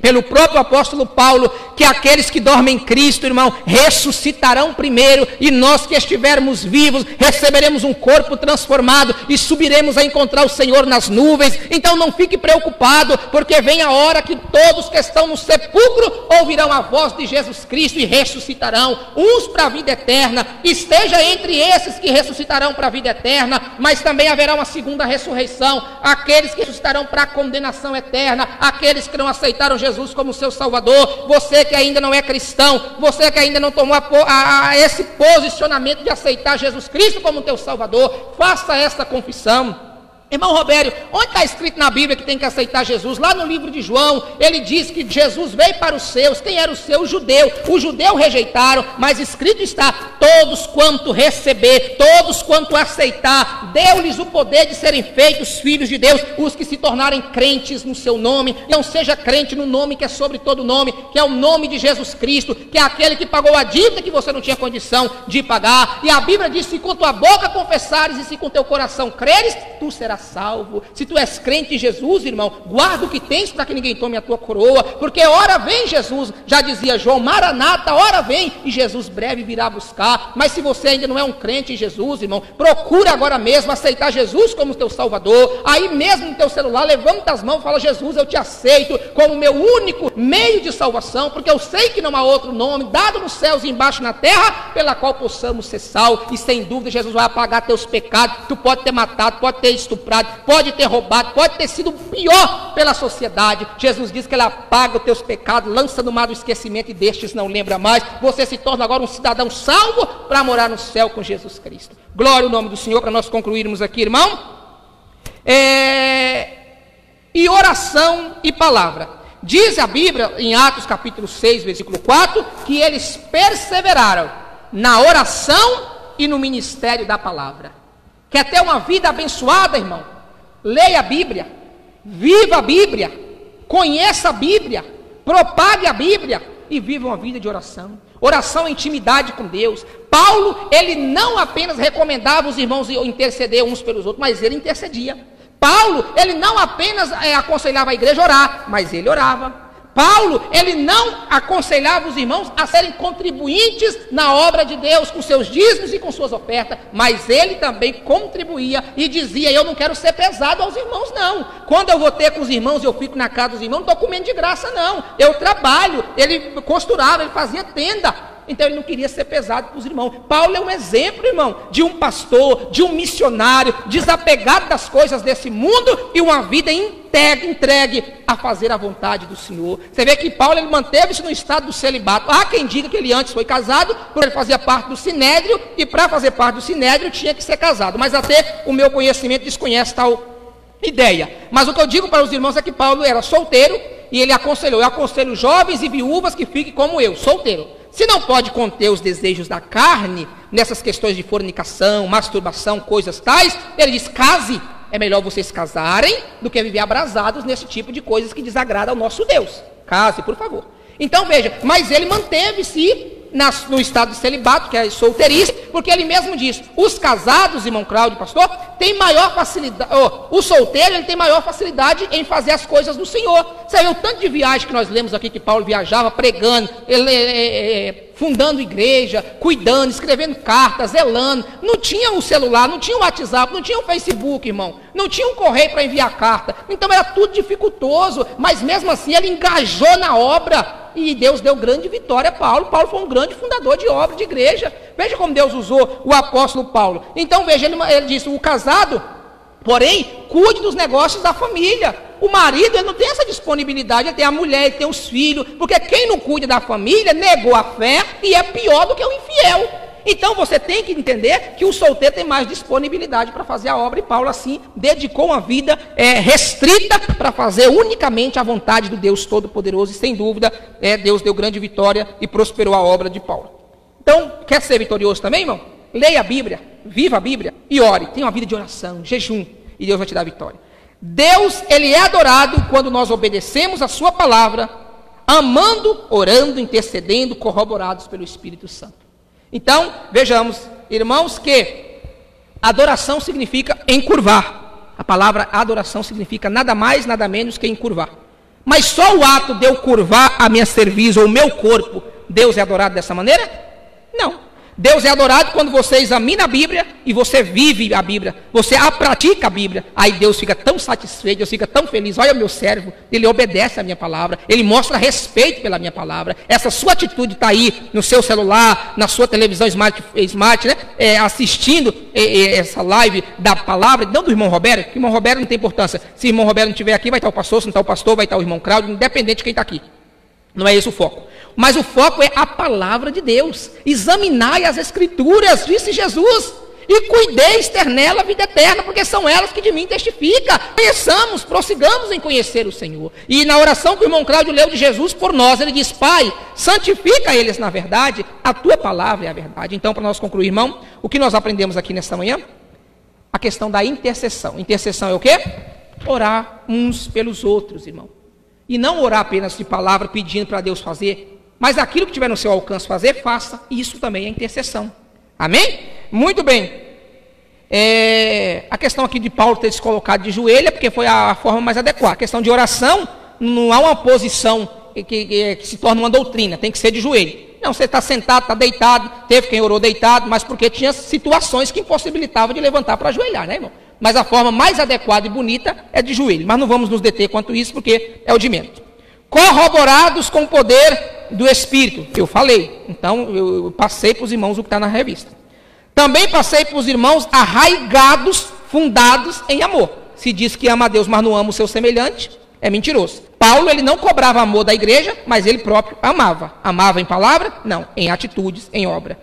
pelo próprio apóstolo Paulo, que aqueles que dormem em Cristo, irmão, ressuscitarão primeiro, e nós que estivermos vivos, receberemos um corpo transformado, e subiremos a encontrar o Senhor nas nuvens. Então não fique preocupado, porque vem a hora que todos que estão no sepulcro ouvirão a voz de Jesus Cristo e ressuscitarão, uns para a vida eterna. Esteja entre esses que ressuscitarão para a vida eterna, mas também haverá uma segunda ressurreição, aqueles que ressuscitarão para a condenação eterna, aqueles que não aceitaram Jesus como seu Salvador. Você que ainda não é cristão, você que ainda não tomou esse posicionamento de aceitar Jesus Cristo como teu Salvador, faça esta confissão. Irmão Robério, onde está escrito na Bíblia que tem que aceitar Jesus? Lá no livro de João, ele diz que Jesus veio para os seus. Quem era o seu? O judeu. O judeu rejeitaram, mas escrito está: todos quanto receber, todos quanto aceitar, deu-lhes o poder de serem feitos filhos de Deus, os que se tornarem crentes no seu nome. Não seja crente no nome que é sobre todo nome, que é o nome de Jesus Cristo, que é aquele que pagou a dívida que você não tinha condição de pagar. E a Bíblia diz: se com tua boca confessares e se com teu coração creres, tu serás salvo. Se tu és crente em Jesus, irmão, guarda o que tens para que ninguém tome a tua coroa, porque hora vem Jesus, já dizia João, Maranata, hora vem, e Jesus breve virá buscar. Mas se você ainda não é um crente em Jesus, irmão, procura agora mesmo aceitar Jesus como teu Salvador. Aí mesmo no teu celular, levanta as mãos e fala: Jesus, eu te aceito como meu único meio de salvação, porque eu sei que não há outro nome dado nos céus e embaixo na terra, pela qual possamos ser salvos. E sem dúvida Jesus vai apagar teus pecados. Tu pode ter matado, pode ter estuprado, pode ter roubado, pode ter sido pior pela sociedade. Jesus diz que Ele apaga os teus pecados, lança no mar do esquecimento e destes não lembra mais. Você se torna agora um cidadão salvo para morar no céu com Jesus Cristo. Glória ao nome do Senhor. Para nós concluirmos aqui, irmão, e oração e palavra. Diz a Bíblia em Atos capítulo 6, versículo 4, que eles perseveraram na oração e no ministério da palavra. Quer ter uma vida abençoada, irmão? Leia a Bíblia, viva a Bíblia, conheça a Bíblia, propague a Bíblia e viva uma vida de oração. Oração é intimidade com Deus. Paulo, ele não apenas recomendava os irmãos interceder uns pelos outros, mas ele intercedia. Paulo, ele não apenas aconselhava a igreja a orar, mas ele orava. Paulo, ele não aconselhava os irmãos a serem contribuintes na obra de Deus, com seus dízimos e com suas ofertas, mas ele também contribuía e dizia: eu não quero ser pesado aos irmãos, não. Quando eu vou ter com os irmãos e eu fico na casa dos irmãos, não estou comendo de graça, não. Eu trabalho. Ele costurava, ele fazia tenda. Então ele não queria ser pesado para os irmãos. Paulo é um exemplo, irmão, de um pastor, de um missionário, desapegado das coisas desse mundo e uma vida entregue a fazer a vontade do Senhor. Você vê que Paulo, ele manteve-se no estado do celibato. Há quem diga que ele antes foi casado, porque ele fazia parte do Sinédrio, e para fazer parte do Sinédrio tinha que ser casado. Mas até o meu conhecimento desconhece tal ideia. Mas o que eu digo para os irmãos é que Paulo era solteiro, e ele aconselhou: eu aconselho jovens e viúvas que fiquem como eu, solteiro. Se não pode conter os desejos da carne, nessas questões de fornicação, masturbação, coisas tais, ele diz: case. É melhor vocês casarem do que viver abrasados nesse tipo de coisas que desagradam ao nosso Deus. Case, por favor. Então veja, mas ele manteve-se no estado de celibato, que é solteirice, porque ele mesmo diz: os casados, irmão Cláudio, pastor, tem maior facilidade, o solteiro, ele tem maior facilidade em fazer as coisas do Senhor. Você viu o tanto de viagem que nós lemos aqui, que Paulo viajava pregando, fundando igreja, cuidando, escrevendo cartas, zelando. Não tinha o celular, não tinha o WhatsApp, não tinha o Facebook, irmão, não tinha um correio para enviar carta. Então era tudo dificultoso, mas mesmo assim ele engajou na obra. E Deus deu grande vitória a Paulo. Paulo foi um grande fundador de obra, de igreja. Veja como Deus usou o apóstolo Paulo. Então veja, ele disse: o casado, porém, cuide dos negócios da família. O marido, ele não tem essa disponibilidade. Ele tem a mulher, ele tem os filhos. Porque quem não cuida da família negou a fé e é pior do que o infiel. Então você tem que entender que o solteiro tem mais disponibilidade para fazer a obra, e Paulo assim dedicou uma vida restrita para fazer unicamente a vontade do Deus Todo-Poderoso, e sem dúvida Deus deu grande vitória e prosperou a obra de Paulo. Então, quer ser vitorioso também, irmão? Leia a Bíblia, viva a Bíblia e ore. Tenha uma vida de oração, jejum, e Deus vai te dar vitória. Deus, ele é adorado quando nós obedecemos a sua palavra, amando, orando, intercedendo, corroborados pelo Espírito Santo. Então, vejamos, irmãos, que adoração significa encurvar. A palavra adoração significa nada mais, nada menos que encurvar. Mas só o ato de eu curvar a minha cerviz ou o meu corpo, Deus é adorado dessa maneira? Não. Deus é adorado quando você examina a Bíblia e você vive a Bíblia, você pratica a Bíblia. Aí Deus fica tão satisfeito, Deus fica tão feliz. Olha o meu servo, ele obedece a minha palavra, ele mostra respeito pela minha palavra. Essa sua atitude está aí no seu celular, na sua televisão smart, né? Assistindo essa live da palavra, não do irmão Roberto, que o irmão Roberto não tem importância. Se o irmão Roberto não estiver aqui, vai estar o pastor, se não está o pastor, vai estar o irmão Cláudio, independente de quem está aqui. Não é esse o foco. Mas o foco é a palavra de Deus. Examinai as escrituras, disse Jesus, e cuideis ter nela a vida eterna, porque são elas que de mim testificam. Conheçamos, prossigamos em conhecer o Senhor. E na oração que o irmão Cláudio leu de Jesus por nós, ele diz: Pai, santifica eles na verdade, a tua palavra é a verdade. Então, para nós concluir, irmão, o que nós aprendemos aqui nesta manhã? A questão da intercessão. Intercessão é o quê? Orar uns pelos outros, irmão. E não orar apenas de palavra pedindo para Deus fazer, mas aquilo que tiver no seu alcance fazer, faça. Isso também é intercessão. Amém? Muito bem. A questão aqui de Paulo ter se colocado de joelho é porque foi a forma mais adequada. A questão de oração, não há uma posição que se torna uma doutrina, tem que ser de joelho. Não, você está sentado, está deitado, teve quem orou deitado, mas porque tinha situações que impossibilitavam de levantar para ajoelhar, né, irmão? Mas a forma mais adequada e bonita é de joelho. Mas não vamos nos deter quanto isso, porque é o de menos. Corroborados com o poder do Espírito. Eu falei. Então, eu passei para os irmãos o que está na revista. Também passei para os irmãos arraigados, fundados em amor. Se diz que ama a Deus, mas não ama o seu semelhante, é mentiroso. Paulo, ele não cobrava amor da igreja, mas ele próprio amava. Amava em palavra? Não. Em atitudes, em obra.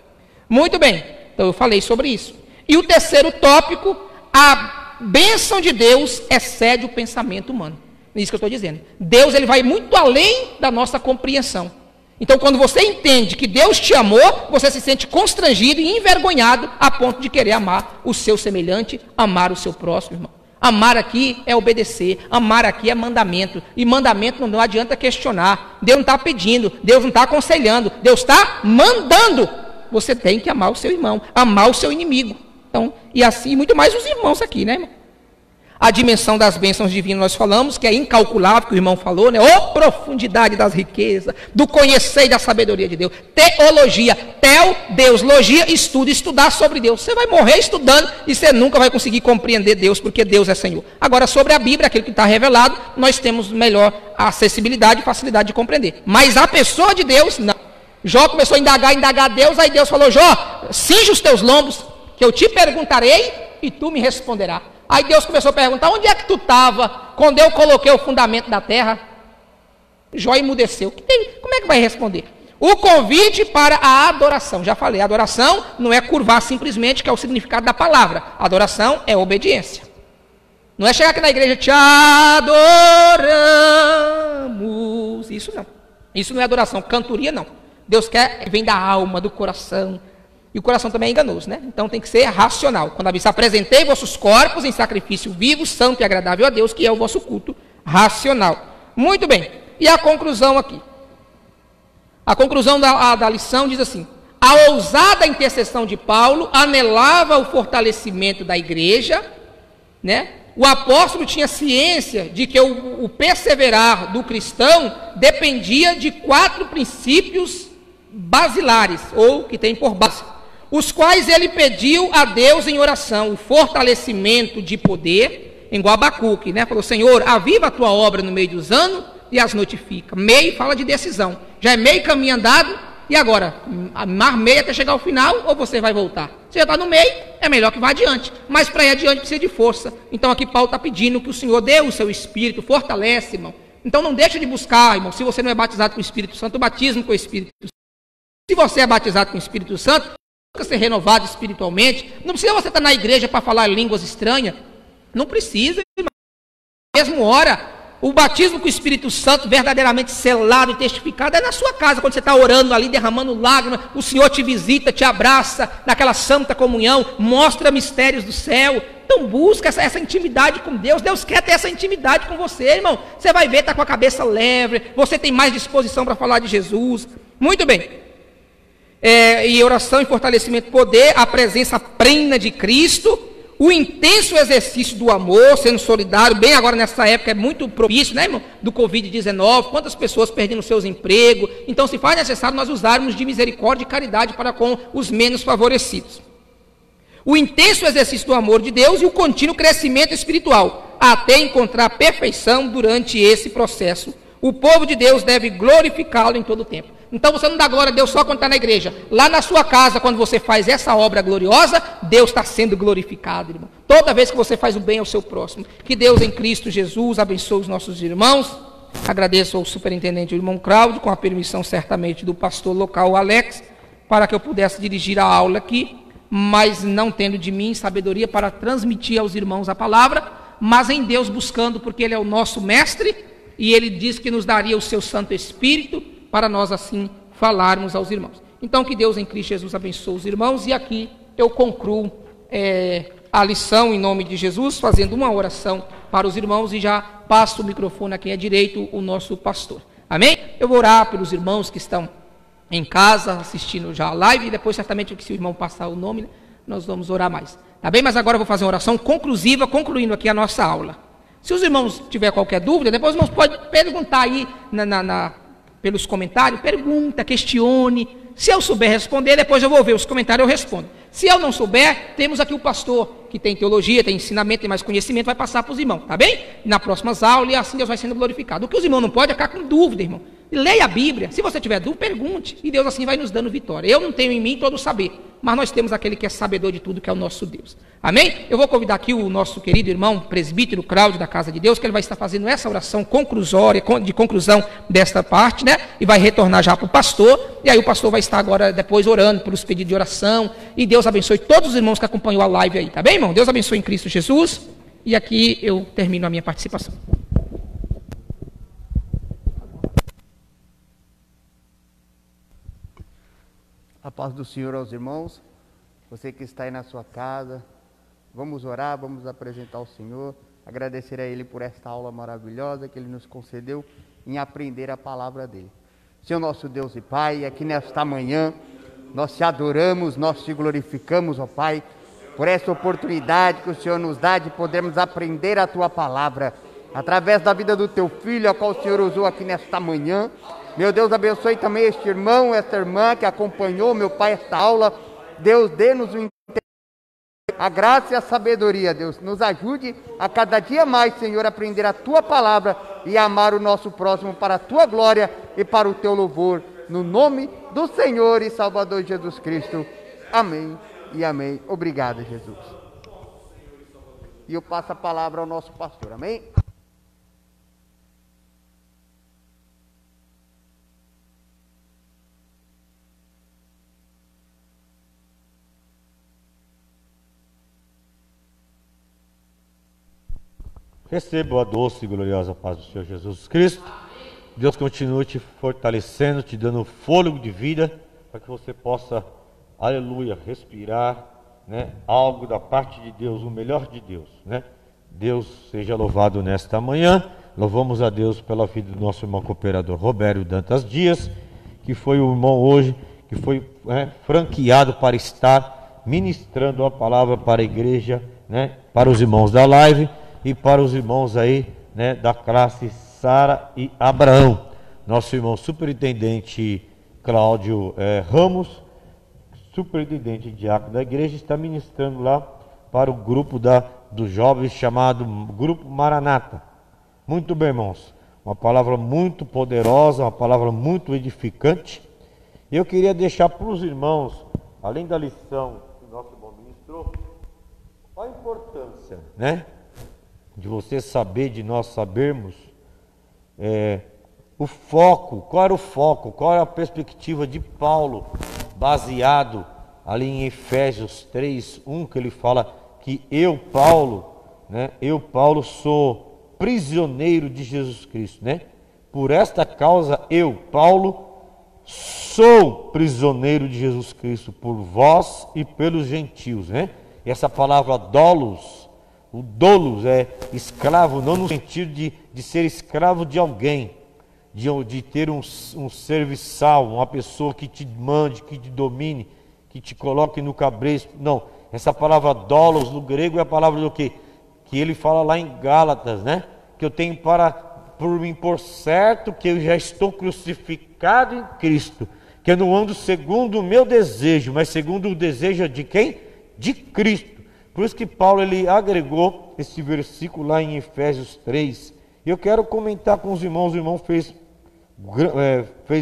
Muito bem. Então, eu falei sobre isso. E o terceiro tópico: a bênção de Deus excede o pensamento humano. É isso que eu estou dizendo. Deus, ele vai muito além da nossa compreensão. Então, quando você entende que Deus te amou, você se sente constrangido e envergonhado a ponto de querer amar o seu semelhante, amar o seu próximo, irmão. Amar aqui é obedecer, amar aqui é mandamento. E mandamento não adianta questionar. Deus não está pedindo, Deus não está aconselhando, Deus está mandando. Você tem que amar o seu irmão, amar o seu inimigo. Então, e assim, muito mais os irmãos aqui, né, irmão? A dimensão das bênçãos divinas nós falamos, que é incalculável, que o irmão falou, né? Ô profundidade das riquezas, do conhecer e da sabedoria de Deus. Teologia, teo, Deus, logia, estudo, estudar sobre Deus. Você vai morrer estudando e você nunca vai conseguir compreender Deus, porque Deus é Senhor. Agora, sobre a Bíblia, aquilo que está revelado, nós temos melhor acessibilidade e facilidade de compreender. Mas a pessoa de Deus, não. Jó começou a indagar Deus, aí Deus falou: Jó, cinge os teus lombos, que eu te perguntarei e tu me responderás. Aí Deus começou a perguntar: onde é que tu estava quando eu coloquei o fundamento da terra? Jó emudeceu. Como é que vai responder? O convite para a adoração. Já falei, adoração não é curvar simplesmente, que é o significado da palavra. Adoração é obediência. Não é chegar aqui na igreja: te adoramos. Isso não. Isso não é adoração. Cantoria não. Deus quer, vem da alma, do coração. E o coração também é enganoso, né? Então tem que ser racional. Quando a Bíblia diz: apresentei vossos corpos em sacrifício vivo, santo e agradável a Deus, que é o vosso culto racional. Muito bem. E a conclusão aqui. A conclusão da lição diz assim: a ousada intercessão de Paulo anelava o fortalecimento da igreja, né? O apóstolo tinha ciência de que o perseverar do cristão dependia de 4 princípios basilares, ou que tem por base, os quais ele pediu a Deus em oração: o fortalecimento de poder, igual Abacuque, né? Falou: Senhor, aviva a tua obra no meio dos anos e as notifica. Meio fala de decisão, já é meio caminho andado, e agora, mar meio até chegar ao final, ou você vai voltar? Você já está no meio, é melhor que vá adiante, mas para ir adiante precisa de força. Então aqui Paulo está pedindo que o Senhor dê o seu Espírito, fortalece, irmão. Então não deixe de buscar, irmão. Se você não é batizado com o Espírito Santo, o batismo com o Espírito Santo. Se você é batizado com o Espírito Santo, busca ser renovado espiritualmente. Não precisa você estar na igreja para falar línguas estranhas. Não precisa, irmão. Mesmo hora, o batismo com o Espírito Santo, verdadeiramente selado e testificado, é na sua casa, quando você está orando ali, derramando lágrimas, o Senhor te visita, te abraça, naquela santa comunhão, mostra mistérios do céu. Então busca essa intimidade com Deus. Deus quer ter essa intimidade com você, irmão. Você vai ver, está com a cabeça leve, você tem mais disposição para falar de Jesus. Muito bem. E oração e fortalecimento, poder, a presença plena de Cristo, O intenso exercício do amor, sendo solidário, bem agora nessa época é muito propício, né, irmão? Do Covid-19, quantas pessoas perdendo seus empregos. Então se faz necessário nós usarmos de misericórdia e caridade para com os menos favorecidos. O intenso exercício do amor de Deus e o contínuo crescimento espiritual, até encontrar perfeição durante esse processo. O povo de Deus deve glorificá-lo em todo o tempo. Então você não dá glória a Deus só quando está na igreja. Lá na sua casa, quando você faz essa obra gloriosa, Deus está sendo glorificado, irmão. Toda vez que você faz o bem ao seu próximo. Que Deus em Cristo Jesus abençoe os nossos irmãos. Agradeço ao superintendente, o irmão Cláudio, com a permissão certamente do pastor local, Alex, para que eu pudesse dirigir a aula aqui, mas não tendo de mim sabedoria para transmitir aos irmãos a palavra, mas em Deus buscando, porque Ele é o nosso mestre, e Ele diz que nos daria o seu Santo Espírito, para nós assim falarmos aos irmãos. Então que Deus em Cristo Jesus abençoe os irmãos, e aqui eu concluo a lição em nome de Jesus, fazendo uma oração para os irmãos, e já passo o microfone a quem é direito, o nosso pastor. Amém? Eu vou orar pelos irmãos que estão em casa, assistindo já a live, e depois certamente se o irmão passar o nome, nós vamos orar mais. Tá bem? Mas agora eu vou fazer uma oração conclusiva, concluindo aqui a nossa aula. Se os irmãos tiverem qualquer dúvida, depois os irmãos podem perguntar aí pelos comentários, pergunta, questione. Se eu souber responder, depois eu vou ver os comentários e eu respondo. Se eu não souber, temos aqui o pastor, que tem teologia, tem ensinamento, tem mais conhecimento, vai passar para os irmãos, tá bem? Nas próximas aulas, e assim Deus vai sendo glorificado. O que os irmãos não podem é ficar com dúvida, irmão. Leia a Bíblia. Se você tiver dúvida, pergunte. E Deus assim vai nos dando vitória. Eu não tenho em mim todo o saber, mas nós temos aquele que é sabedor de tudo, que é o nosso Deus. Amém? Eu vou convidar aqui o nosso querido irmão presbítero Cláudio da Casa de Deus, que ele vai estar fazendo essa oração conclusória, de conclusão desta parte, né? E vai retornar já para o pastor. E aí o pastor vai estar agora depois orando pelos pedidos de oração. E Deus abençoe todos os irmãos que acompanhou a live aí, tá bem, irmão? Deus abençoe em Cristo Jesus. E aqui eu termino a minha participação. A paz do Senhor aos irmãos, você que está aí na sua casa, vamos orar, vamos apresentar ao Senhor, agradecer a Ele por esta aula maravilhosa que Ele nos concedeu em aprender a palavra dEle. Senhor nosso Deus e Pai, aqui nesta manhã, nós te adoramos, nós te glorificamos, ó Pai, por essa oportunidade que o Senhor nos dá de podermos aprender a Tua palavra, através da vida do Teu Filho, a qual o Senhor usou aqui nesta manhã. Meu Deus, abençoe também este irmão, esta irmã que acompanhou, meu Pai, esta aula. Deus, dê-nos o entendimento, a graça e a sabedoria, Deus. Nos ajude a cada dia mais, Senhor, a aprender a Tua palavra e a amar o nosso próximo para a Tua glória e para o Teu louvor. No nome do Senhor e Salvador Jesus Cristo. Amém e amém. Obrigado, Jesus. E eu passo a palavra ao nosso pastor. Amém? Receba a doce e gloriosa paz do Senhor Jesus Cristo. Deus continue te fortalecendo, te dando fôlego de vida, para que você possa, aleluia, respirar, né, algo da parte de Deus, o melhor de Deus, né? Deus seja louvado nesta manhã. Louvamos a Deus pela vida do nosso irmão cooperador Robério Dantas Dias, que foi o irmão hoje, que foi franqueado para estar ministrando a palavra para a igreja, né, para os irmãos da live, e para os irmãos aí, né, da classe Sara e Abraão. Nosso irmão superintendente Cláudio Ramos, superintendente e diácono da igreja, está ministrando lá para o grupo dos jovens chamado Grupo Maranata. Muito bem, irmãos. Uma palavra muito poderosa, uma palavra muito edificante. Eu queria deixar para os irmãos, além da lição que o nosso irmão ministrou, a importância, né, de você saber, de nós sabermos o foco, qual era o foco, qual era a perspectiva de Paulo, baseado ali em Efésios 3:1, que ele fala que eu, Paulo, sou prisioneiro de Jesus Cristo, né? Por esta causa eu, Paulo, sou prisioneiro de Jesus Cristo por vós e pelos gentios, né? E essa palavra doulos, o doulos é escravo, não no sentido de ser escravo de alguém, de ter um serviçal, uma pessoa que te mande, que te domine, que te coloque no cabresto. Não, Essa palavra dolos no grego é a palavra do quê? Que ele fala lá em Gálatas, né? Que eu tenho por mim por certo que eu já estou crucificado em Cristo, que eu não ando segundo o meu desejo, mas segundo o desejo de quem? De Cristo. Por isso que Paulo ele agregou esse versículo lá em Efésios 3. E eu quero comentar com os irmãos. O irmão fez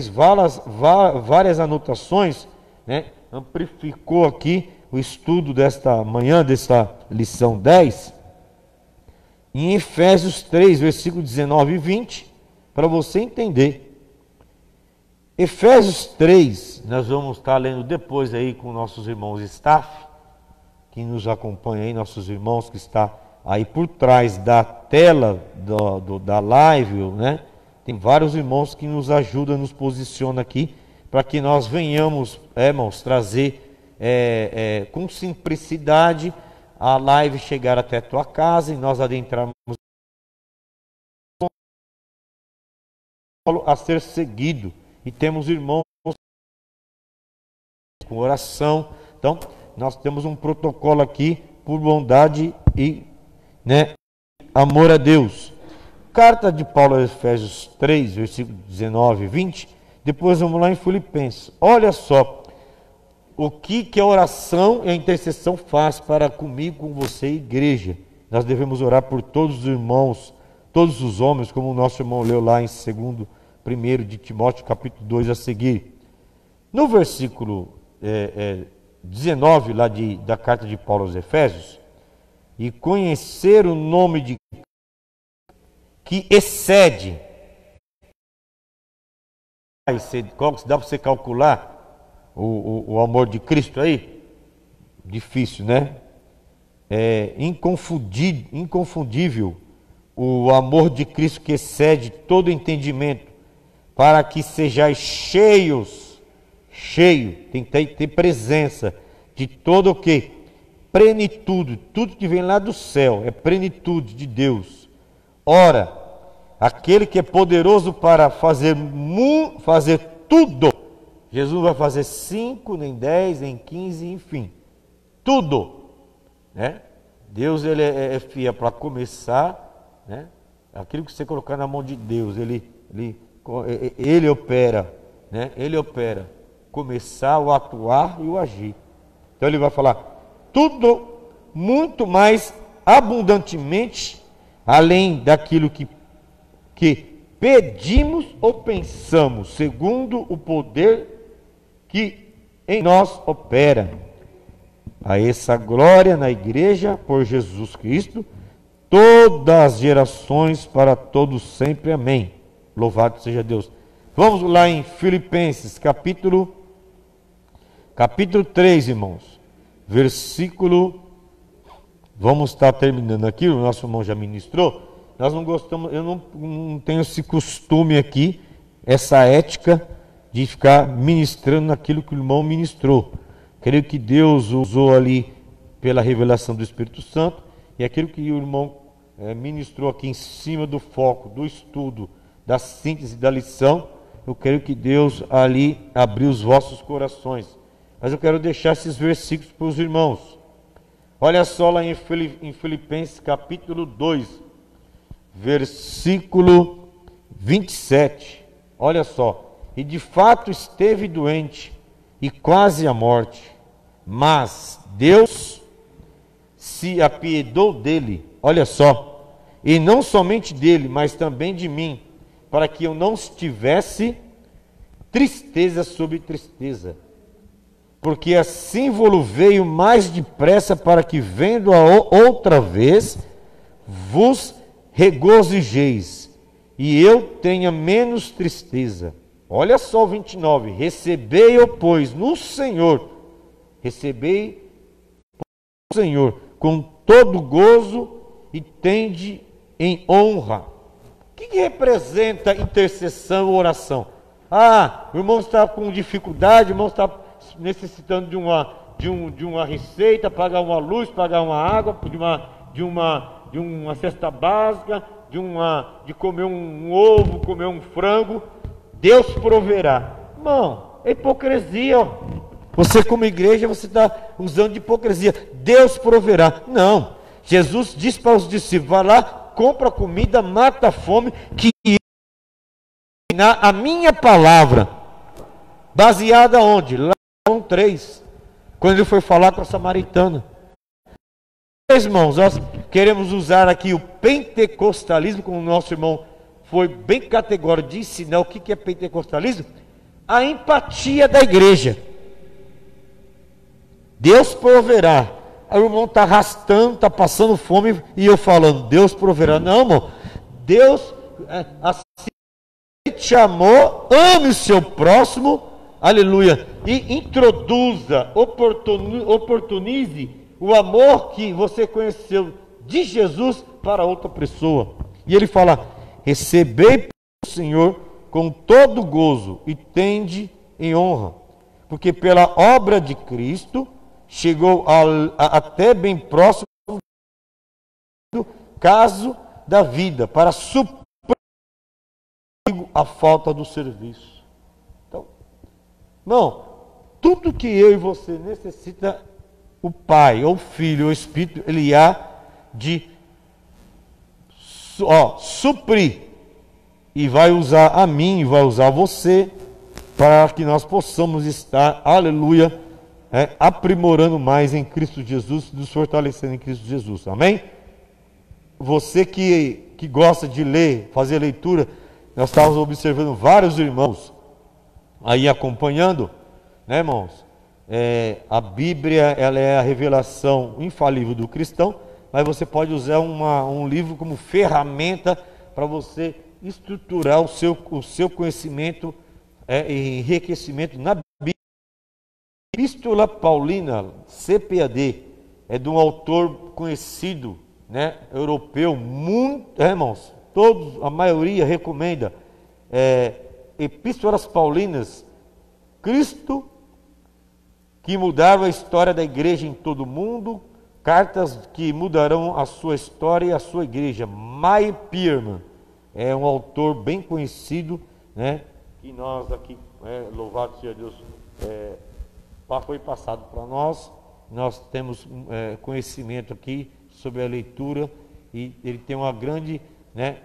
várias anotações, né? Amplificou aqui o estudo desta manhã, desta lição 10. Em Efésios 3, versículo 19 e 20, para você entender. Efésios 3, nós vamos estar lendo depois aí com nossos irmãos staff, que nos acompanha aí, nossos irmãos que está aí por trás da tela da live, né? Tem vários irmãos que nos ajudam, nos posiciona aqui, para que nós venhamos, irmãos, trazer com simplicidade a live chegar até a tua casa e nós adentrarmos a ser seguido. E temos irmãos com oração. Então, nós temos um protocolo aqui por bondade e, né, amor a Deus. Carta de Paulo aos Efésios 3, versículo 19 e 20. Depois vamos lá em Filipenses. Olha só o que a oração e a intercessão faz para comigo, com você, igreja. Nós devemos orar por todos os irmãos, todos os homens, como o nosso irmão leu lá em 1 de Timóteo, capítulo 2 a seguir. No versículo 19 lá da carta de Paulo aos Efésios, e conhecer o nome de que excede. Dá para você calcular o amor de Cristo aí? Difícil, né? É inconfundível o amor de Cristo que excede todo entendimento, para que sejais cheio, tem que ter presença de todo o que? Plenitude, tudo que vem lá do céu, é plenitude de Deus. Ora, aquele que é poderoso para fazer tudo, Jesus não vai fazer 5, nem 10, nem 15, enfim, tudo, né? Deus ele é fiel para começar, né? Aquilo que você colocar na mão de Deus, ele opera, né? Ele opera, começar, o atuar e o agir. Então ele vai falar tudo muito mais abundantemente, além daquilo que pedimos ou pensamos, segundo o poder que em nós opera. A essa glória na igreja por Jesus Cristo, todas as gerações, para todos sempre. Amém. Louvado seja Deus. Vamos lá em Filipenses, capítulo 3, irmãos. Versículo. Vamos estar terminando aqui, o nosso irmão já ministrou. Nós não gostamos, eu não tenho esse costume aqui, essa ética de ficar ministrando naquilo que o irmão ministrou. Creio que Deus usou ali pela revelação do Espírito Santo, e aquilo que o irmão ministrou aqui em cima do foco, do estudo, da síntese da lição, eu creio que Deus ali abriu os vossos corações. Mas eu quero deixar esses versículos para os irmãos. Olha só lá em Filipenses capítulo 2, versículo 27. Olha só. E de fato esteve doente e quase à morte, mas Deus se apiedou dele. Olha só. E não somente dele, mas também de mim, para que eu não tivesse tristeza sobre tristeza. Porque assim vou-lo veio mais depressa, para que, vendo-a outra vez, vos regozijeis, e eu tenha menos tristeza. Olha só o 29. Recebei-o, pois, no Senhor, com todo gozo, e tende em honra. O que representa intercessão ou oração? O irmão está com dificuldade, o irmão está necessitando de uma receita, pagar uma luz, pagar uma água, de uma cesta básica, de comer um ovo, comer um frango. Deus proverá. Irmão, é hipocrisia, ó. Você como igreja, você está usando de hipocrisia. Deus proverá. Não. Jesus disse para os discípulos, vai lá, compra comida, mata a fome, que a minha palavra, baseada onde? Lá em João 3, quando ele foi falar com a samaritana. Irmãos, nós queremos usar aqui o pentecostalismo, como o nosso irmão foi bem categórico de ensinar o que é pentecostalismo, a empatia da igreja. Deus proverá. Aí o irmão está arrastando, está passando fome, e eu falando, Deus proverá. Não, irmão, Deus assim te amou, ame o seu próximo, aleluia, e introduza, oportunize o amor que você conheceu de Jesus para outra pessoa. E ele fala, recebei o Senhor com todo gozo e tende em honra, porque pela obra de Cristo chegou até bem próximo do caso da vida, para suprir a falta do serviço. Então, não, tudo que eu e você necessita, o Pai, ou o Filho, ou o Espírito, ele há de suprir, e vai usar a mim, e vai usar você, para que nós possamos estar, aleluia, aprimorando mais em Cristo Jesus, nos fortalecendo em Cristo Jesus, amém? Você que gosta de ler, fazer leitura, nós estávamos observando vários irmãos aí acompanhando, né, irmãos? A Bíblia, ela é a revelação infalível do cristão, mas você pode usar um livro como ferramenta para você estruturar o seu conhecimento e enriquecimento na Bíblia. Epístola Paulina, CPAD, é de um autor conhecido, né, europeu, muito, irmãos, todos, a maioria recomenda, Epístolas Paulinas, Cristo que mudaram a história da igreja em todo o mundo, cartas que mudarão a sua história e a sua igreja. Meyer Pierman é um autor bem conhecido, né, que nós aqui, louvado seja Deus, foi passado para nós. Nós temos conhecimento aqui sobre a leitura, e ele tem uma grande, né,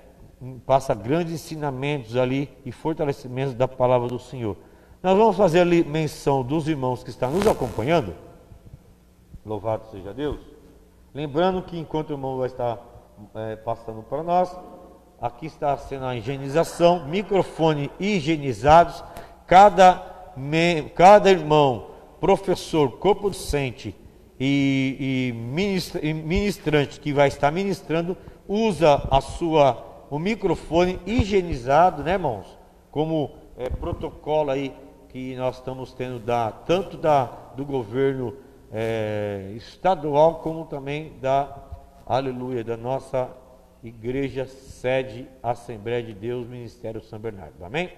passa grandes ensinamentos ali e fortalecimentos da palavra do Senhor. Nós vamos fazer ali menção dos irmãos que estão nos acompanhando. Louvado seja Deus. Lembrando que enquanto o irmão vai estar passando para nós, aqui está sendo a higienização, microfone higienizados, cada irmão, professor, corpo docente e ministrante que vai estar ministrando, usa o microfone higienizado, né, irmãos? Como protocolo aí que nós estamos tendo tanto do governo estadual, como também aleluia, da nossa igreja sede Assembleia de Deus, Ministério São Bernardo, amém?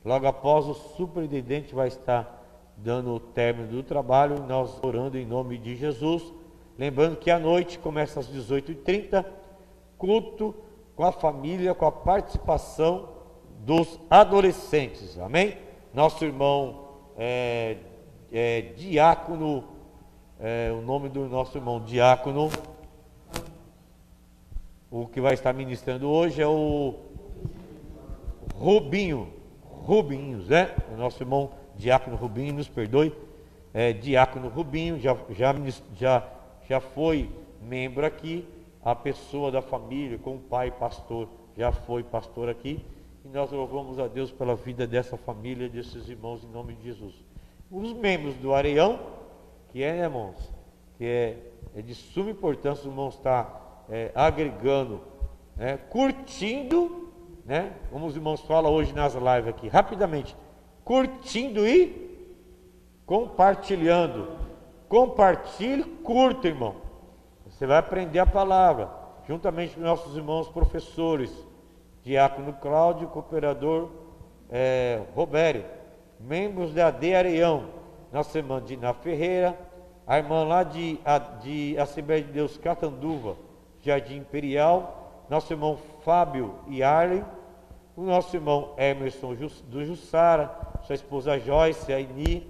Logo após, o superintendente vai estar dando o término do trabalho, nós orando em nome de Jesus. Lembrando que à noite começa às 18h30, culto com a família, com a participação dos adolescentes, amém? Nosso irmão diácono, o nome do nosso irmão diácono, o que vai estar ministrando hoje é o Rubinhos, né? O nosso irmão diácono Rubinho, nos perdoe, diácono Rubinho, já foi membro aqui, a pessoa da família, com o pai pastor, já foi pastor aqui, e nós louvamos a Deus pela vida dessa família, desses irmãos, em nome de Jesus. Os membros do Areião, que irmãos, que é de suma importância, os irmãos estão agregando, curtindo, né? Como os irmãos falam hoje nas lives aqui, rapidamente, curtindo e compartilhando. Compartilhe, curta, irmão. Você vai aprender a palavra, juntamente com nossos irmãos professores, diácono Cláudio, cooperador Robério, membros da AD Areião, nossa irmã Dina Ferreira, a irmã lá de Assembleia de Deus Catanduva, Jardim Imperial, nosso irmão Fábio e Arlen, o nosso irmão Emerson do Jussara, sua esposa Joyce, a Ini,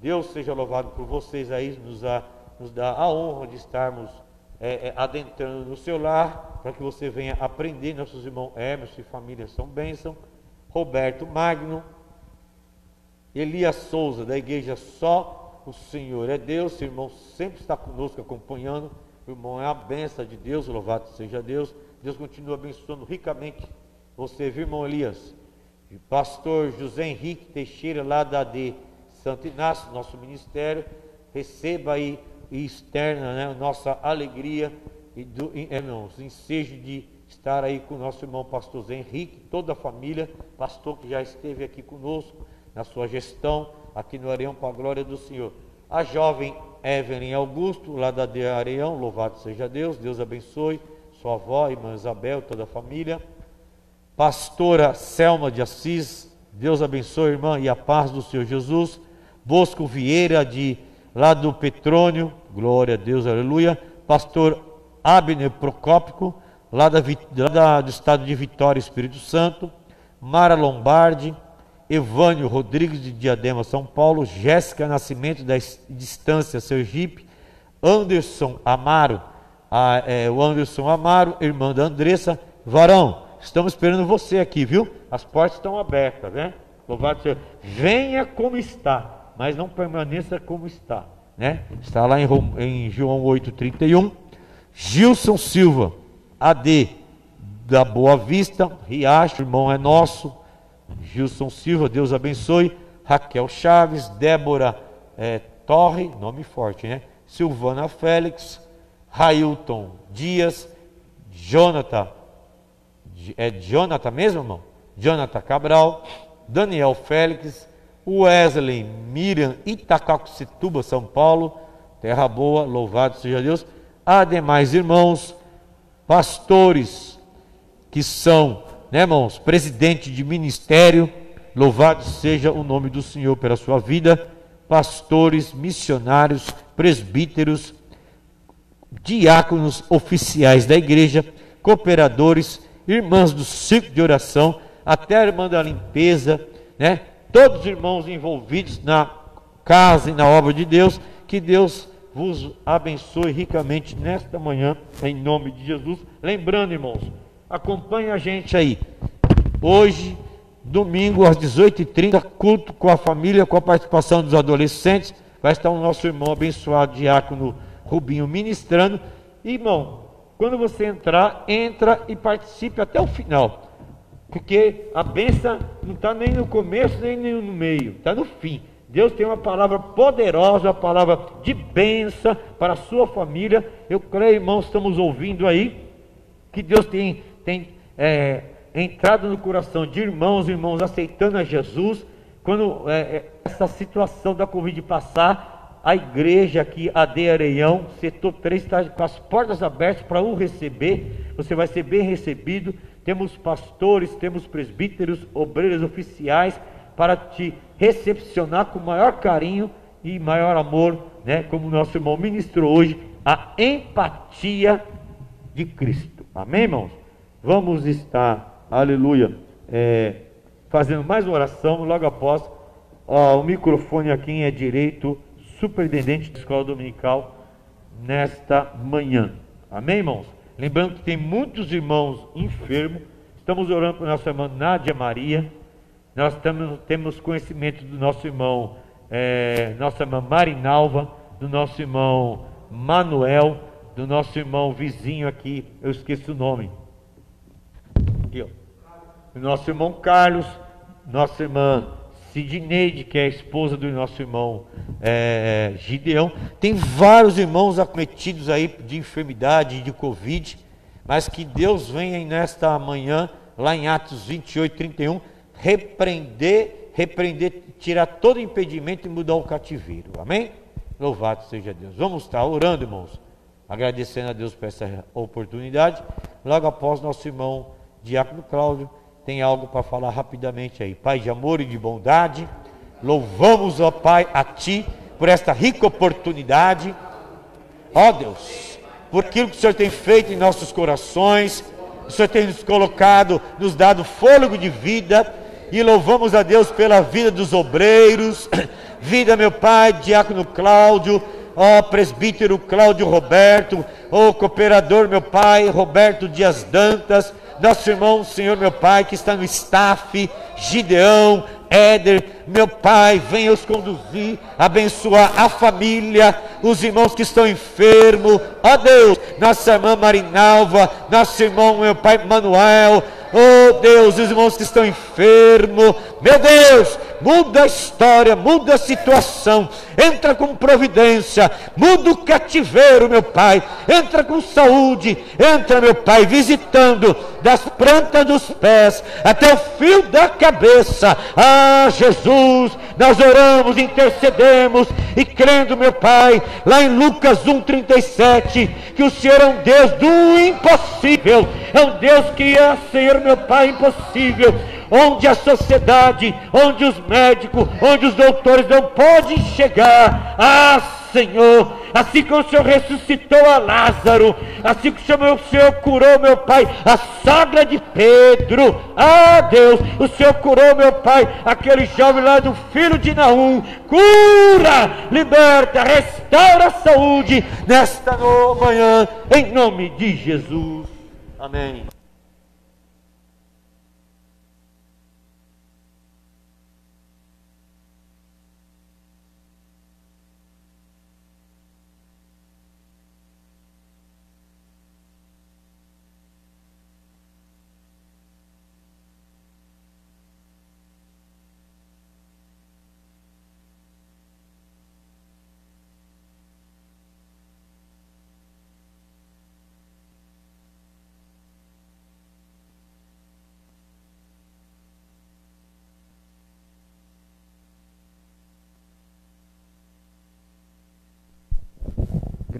Deus seja louvado por vocês aí, nos dá a honra de estarmos adentrando no seu lar, para que você venha aprender. Nossos irmãos Emerson e família são bênção. Roberto Magno, Elias Souza, da igreja Só o Senhor é Deus. Seu irmão sempre está conosco acompanhando. O irmão é a bênção de Deus, louvado seja Deus. Deus continua abençoando ricamente você, viu, irmão Elias? E pastor José Henrique Teixeira, lá da AD Santo Inácio, nosso ministério, receba aí e externa, né, nossa alegria e irmãos, ensejo de estar aí com o nosso irmão pastor Zé Henrique, toda a família, pastor que já esteve aqui conosco na sua gestão aqui no Areião, para a glória do Senhor. A jovem Evelyn Augusto, lá da de Areião, louvado seja Deus, Deus abençoe sua avó, irmã Isabel, toda a família. Pastora Selma de Assis, Deus abençoe, irmã, e a paz do Senhor Jesus. Bosco Vieira, lá do Petrônio, glória a Deus, aleluia. Pastor Abner Procópico, lá do estado de Vitória, Espírito Santo. Mara Lombardi, Evânio Rodrigues de Diadema, São Paulo. Jéssica Nascimento, da Distância, Sergipe. Anderson Amaro, o Anderson Amaro, irmã da Andressa. Varão, estamos esperando você aqui, viu? As portas estão abertas, né? Louvado seja. Venha como está, mas não permaneça como está, né? Está lá em João 8,31. Gilson Silva, AD da Boa Vista, Riacho, irmão é nosso. Gilson Silva, Deus abençoe. Raquel Chaves, Débora Torre, nome forte, né? Silvana Félix, Railton Dias, Jonathan, Jonathan mesmo, irmão? Jonathan Cabral, Daniel Félix, Wesley Miriam, Itacoaxetuba, São Paulo, terra boa, louvado seja Deus. Ademais, irmãos, pastores que são, né, irmãos, presidente de ministério, louvado seja o nome do Senhor pela sua vida. Pastores, missionários, presbíteros, diáconos oficiais da igreja, cooperadores, irmãs do círculo de oração, até a irmã da limpeza, né? Todos os irmãos envolvidos na casa e na obra de Deus, que Deus vos abençoe ricamente nesta manhã, em nome de Jesus. Lembrando, irmãos, acompanhe a gente aí, hoje, domingo, às 18h30, culto com a família, com a participação dos adolescentes, vai estar o nosso irmão abençoado, diácono Rubinho, ministrando. Irmão, quando você entra e participe até o final, porque a bênção não está nem no começo, nem no meio, está no fim. Deus tem uma palavra poderosa, uma palavra de bênção para a sua família. Eu creio, irmãos, estamos ouvindo aí, que Deus tem entrado no coração de irmãos aceitando a Jesus. Quando essa situação da Covid passar, a igreja aqui, AD Areião, setor 3, está com as portas abertas para o receber. Você vai ser bem recebido. Temos pastores, temos presbíteros, obreiros oficiais para te recepcionar com maior carinho e maior amor, né? Como o nosso irmão ministrou hoje, a empatia de Cristo. Amém, irmãos? Vamos estar, aleluia, fazendo mais uma oração logo após. O microfone aqui é direito, superintendente da escola dominical, nesta manhã. Amém, irmãos? Lembrando que tem muitos irmãos enfermos. Estamos orando por nossa irmã Nádia Maria. Nós temos conhecimento do nosso irmão, nossa irmã Marinalva, do nosso irmão Manuel, do nosso irmão vizinho aqui, eu esqueci o nome. Aqui, ó. Do nosso irmão Carlos, nossa irmã Sidneide, que é a esposa do nosso irmão Gideão. Tem vários irmãos acometidos aí de enfermidade, de Covid, mas que Deus venha nesta manhã, lá em Atos 28:31, repreender, tirar todo impedimento e mudar o cativeiro. Amém? Louvado seja Deus. Vamos estar orando, irmãos, agradecendo a Deus por essa oportunidade. Logo após, nosso irmão Diácono Cláudio tem algo para falar rapidamente aí. Pai de amor e de bondade, louvamos, ó Pai, a Ti por esta rica oportunidade, ó Deus, por aquilo que o Senhor tem feito em nossos corações. O Senhor tem nos colocado, nos dado fôlego de vida, e louvamos a Deus pela vida dos obreiros, vida, meu Pai, diácono Cláudio, ó presbítero Cláudio Roberto, ó cooperador, meu Pai, Roberto Dias Dantas, nosso irmão, Senhor, meu Pai, que está no staff, Gideão, Éder, meu Pai, venha os conduzir, abençoar a família, os irmãos que estão enfermos, ó Deus, nossa irmã Marinalva, nosso irmão, meu Pai, Manuel, oh Deus, os irmãos que estão enfermos, meu Deus, muda a história, muda a situação, entra com providência, muda o cativeiro, meu Pai, entra com saúde, entra, meu Pai, visitando das plantas dos pés até o fio da cabeça. Ah, Jesus, nós oramos, intercedemos e crendo, meu Pai, lá em Lucas 1,37, que o Senhor é um Deus do impossível, é um Deus que é, Senhor, meu Pai, impossível, onde a sociedade, onde os médicos, onde os doutores não podem chegar. Ah, Senhor, assim como o Senhor ressuscitou a Lázaro, assim como o Senhor curou, meu Pai, a sogra de Pedro, ah Deus, o Senhor curou, meu Pai, aquele jovem lá do filho de Naum, cura, liberta, restaura a saúde nesta manhã, em nome de Jesus, amém.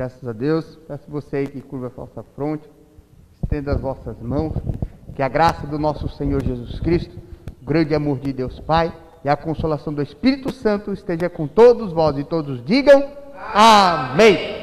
Graças a Deus, peço você aí que curva a vossa fronte, estenda as vossas mãos, que a graça do nosso Senhor Jesus Cristo, o grande amor de Deus Pai e a consolação do Espírito Santo esteja com todos vós e todos digam amém.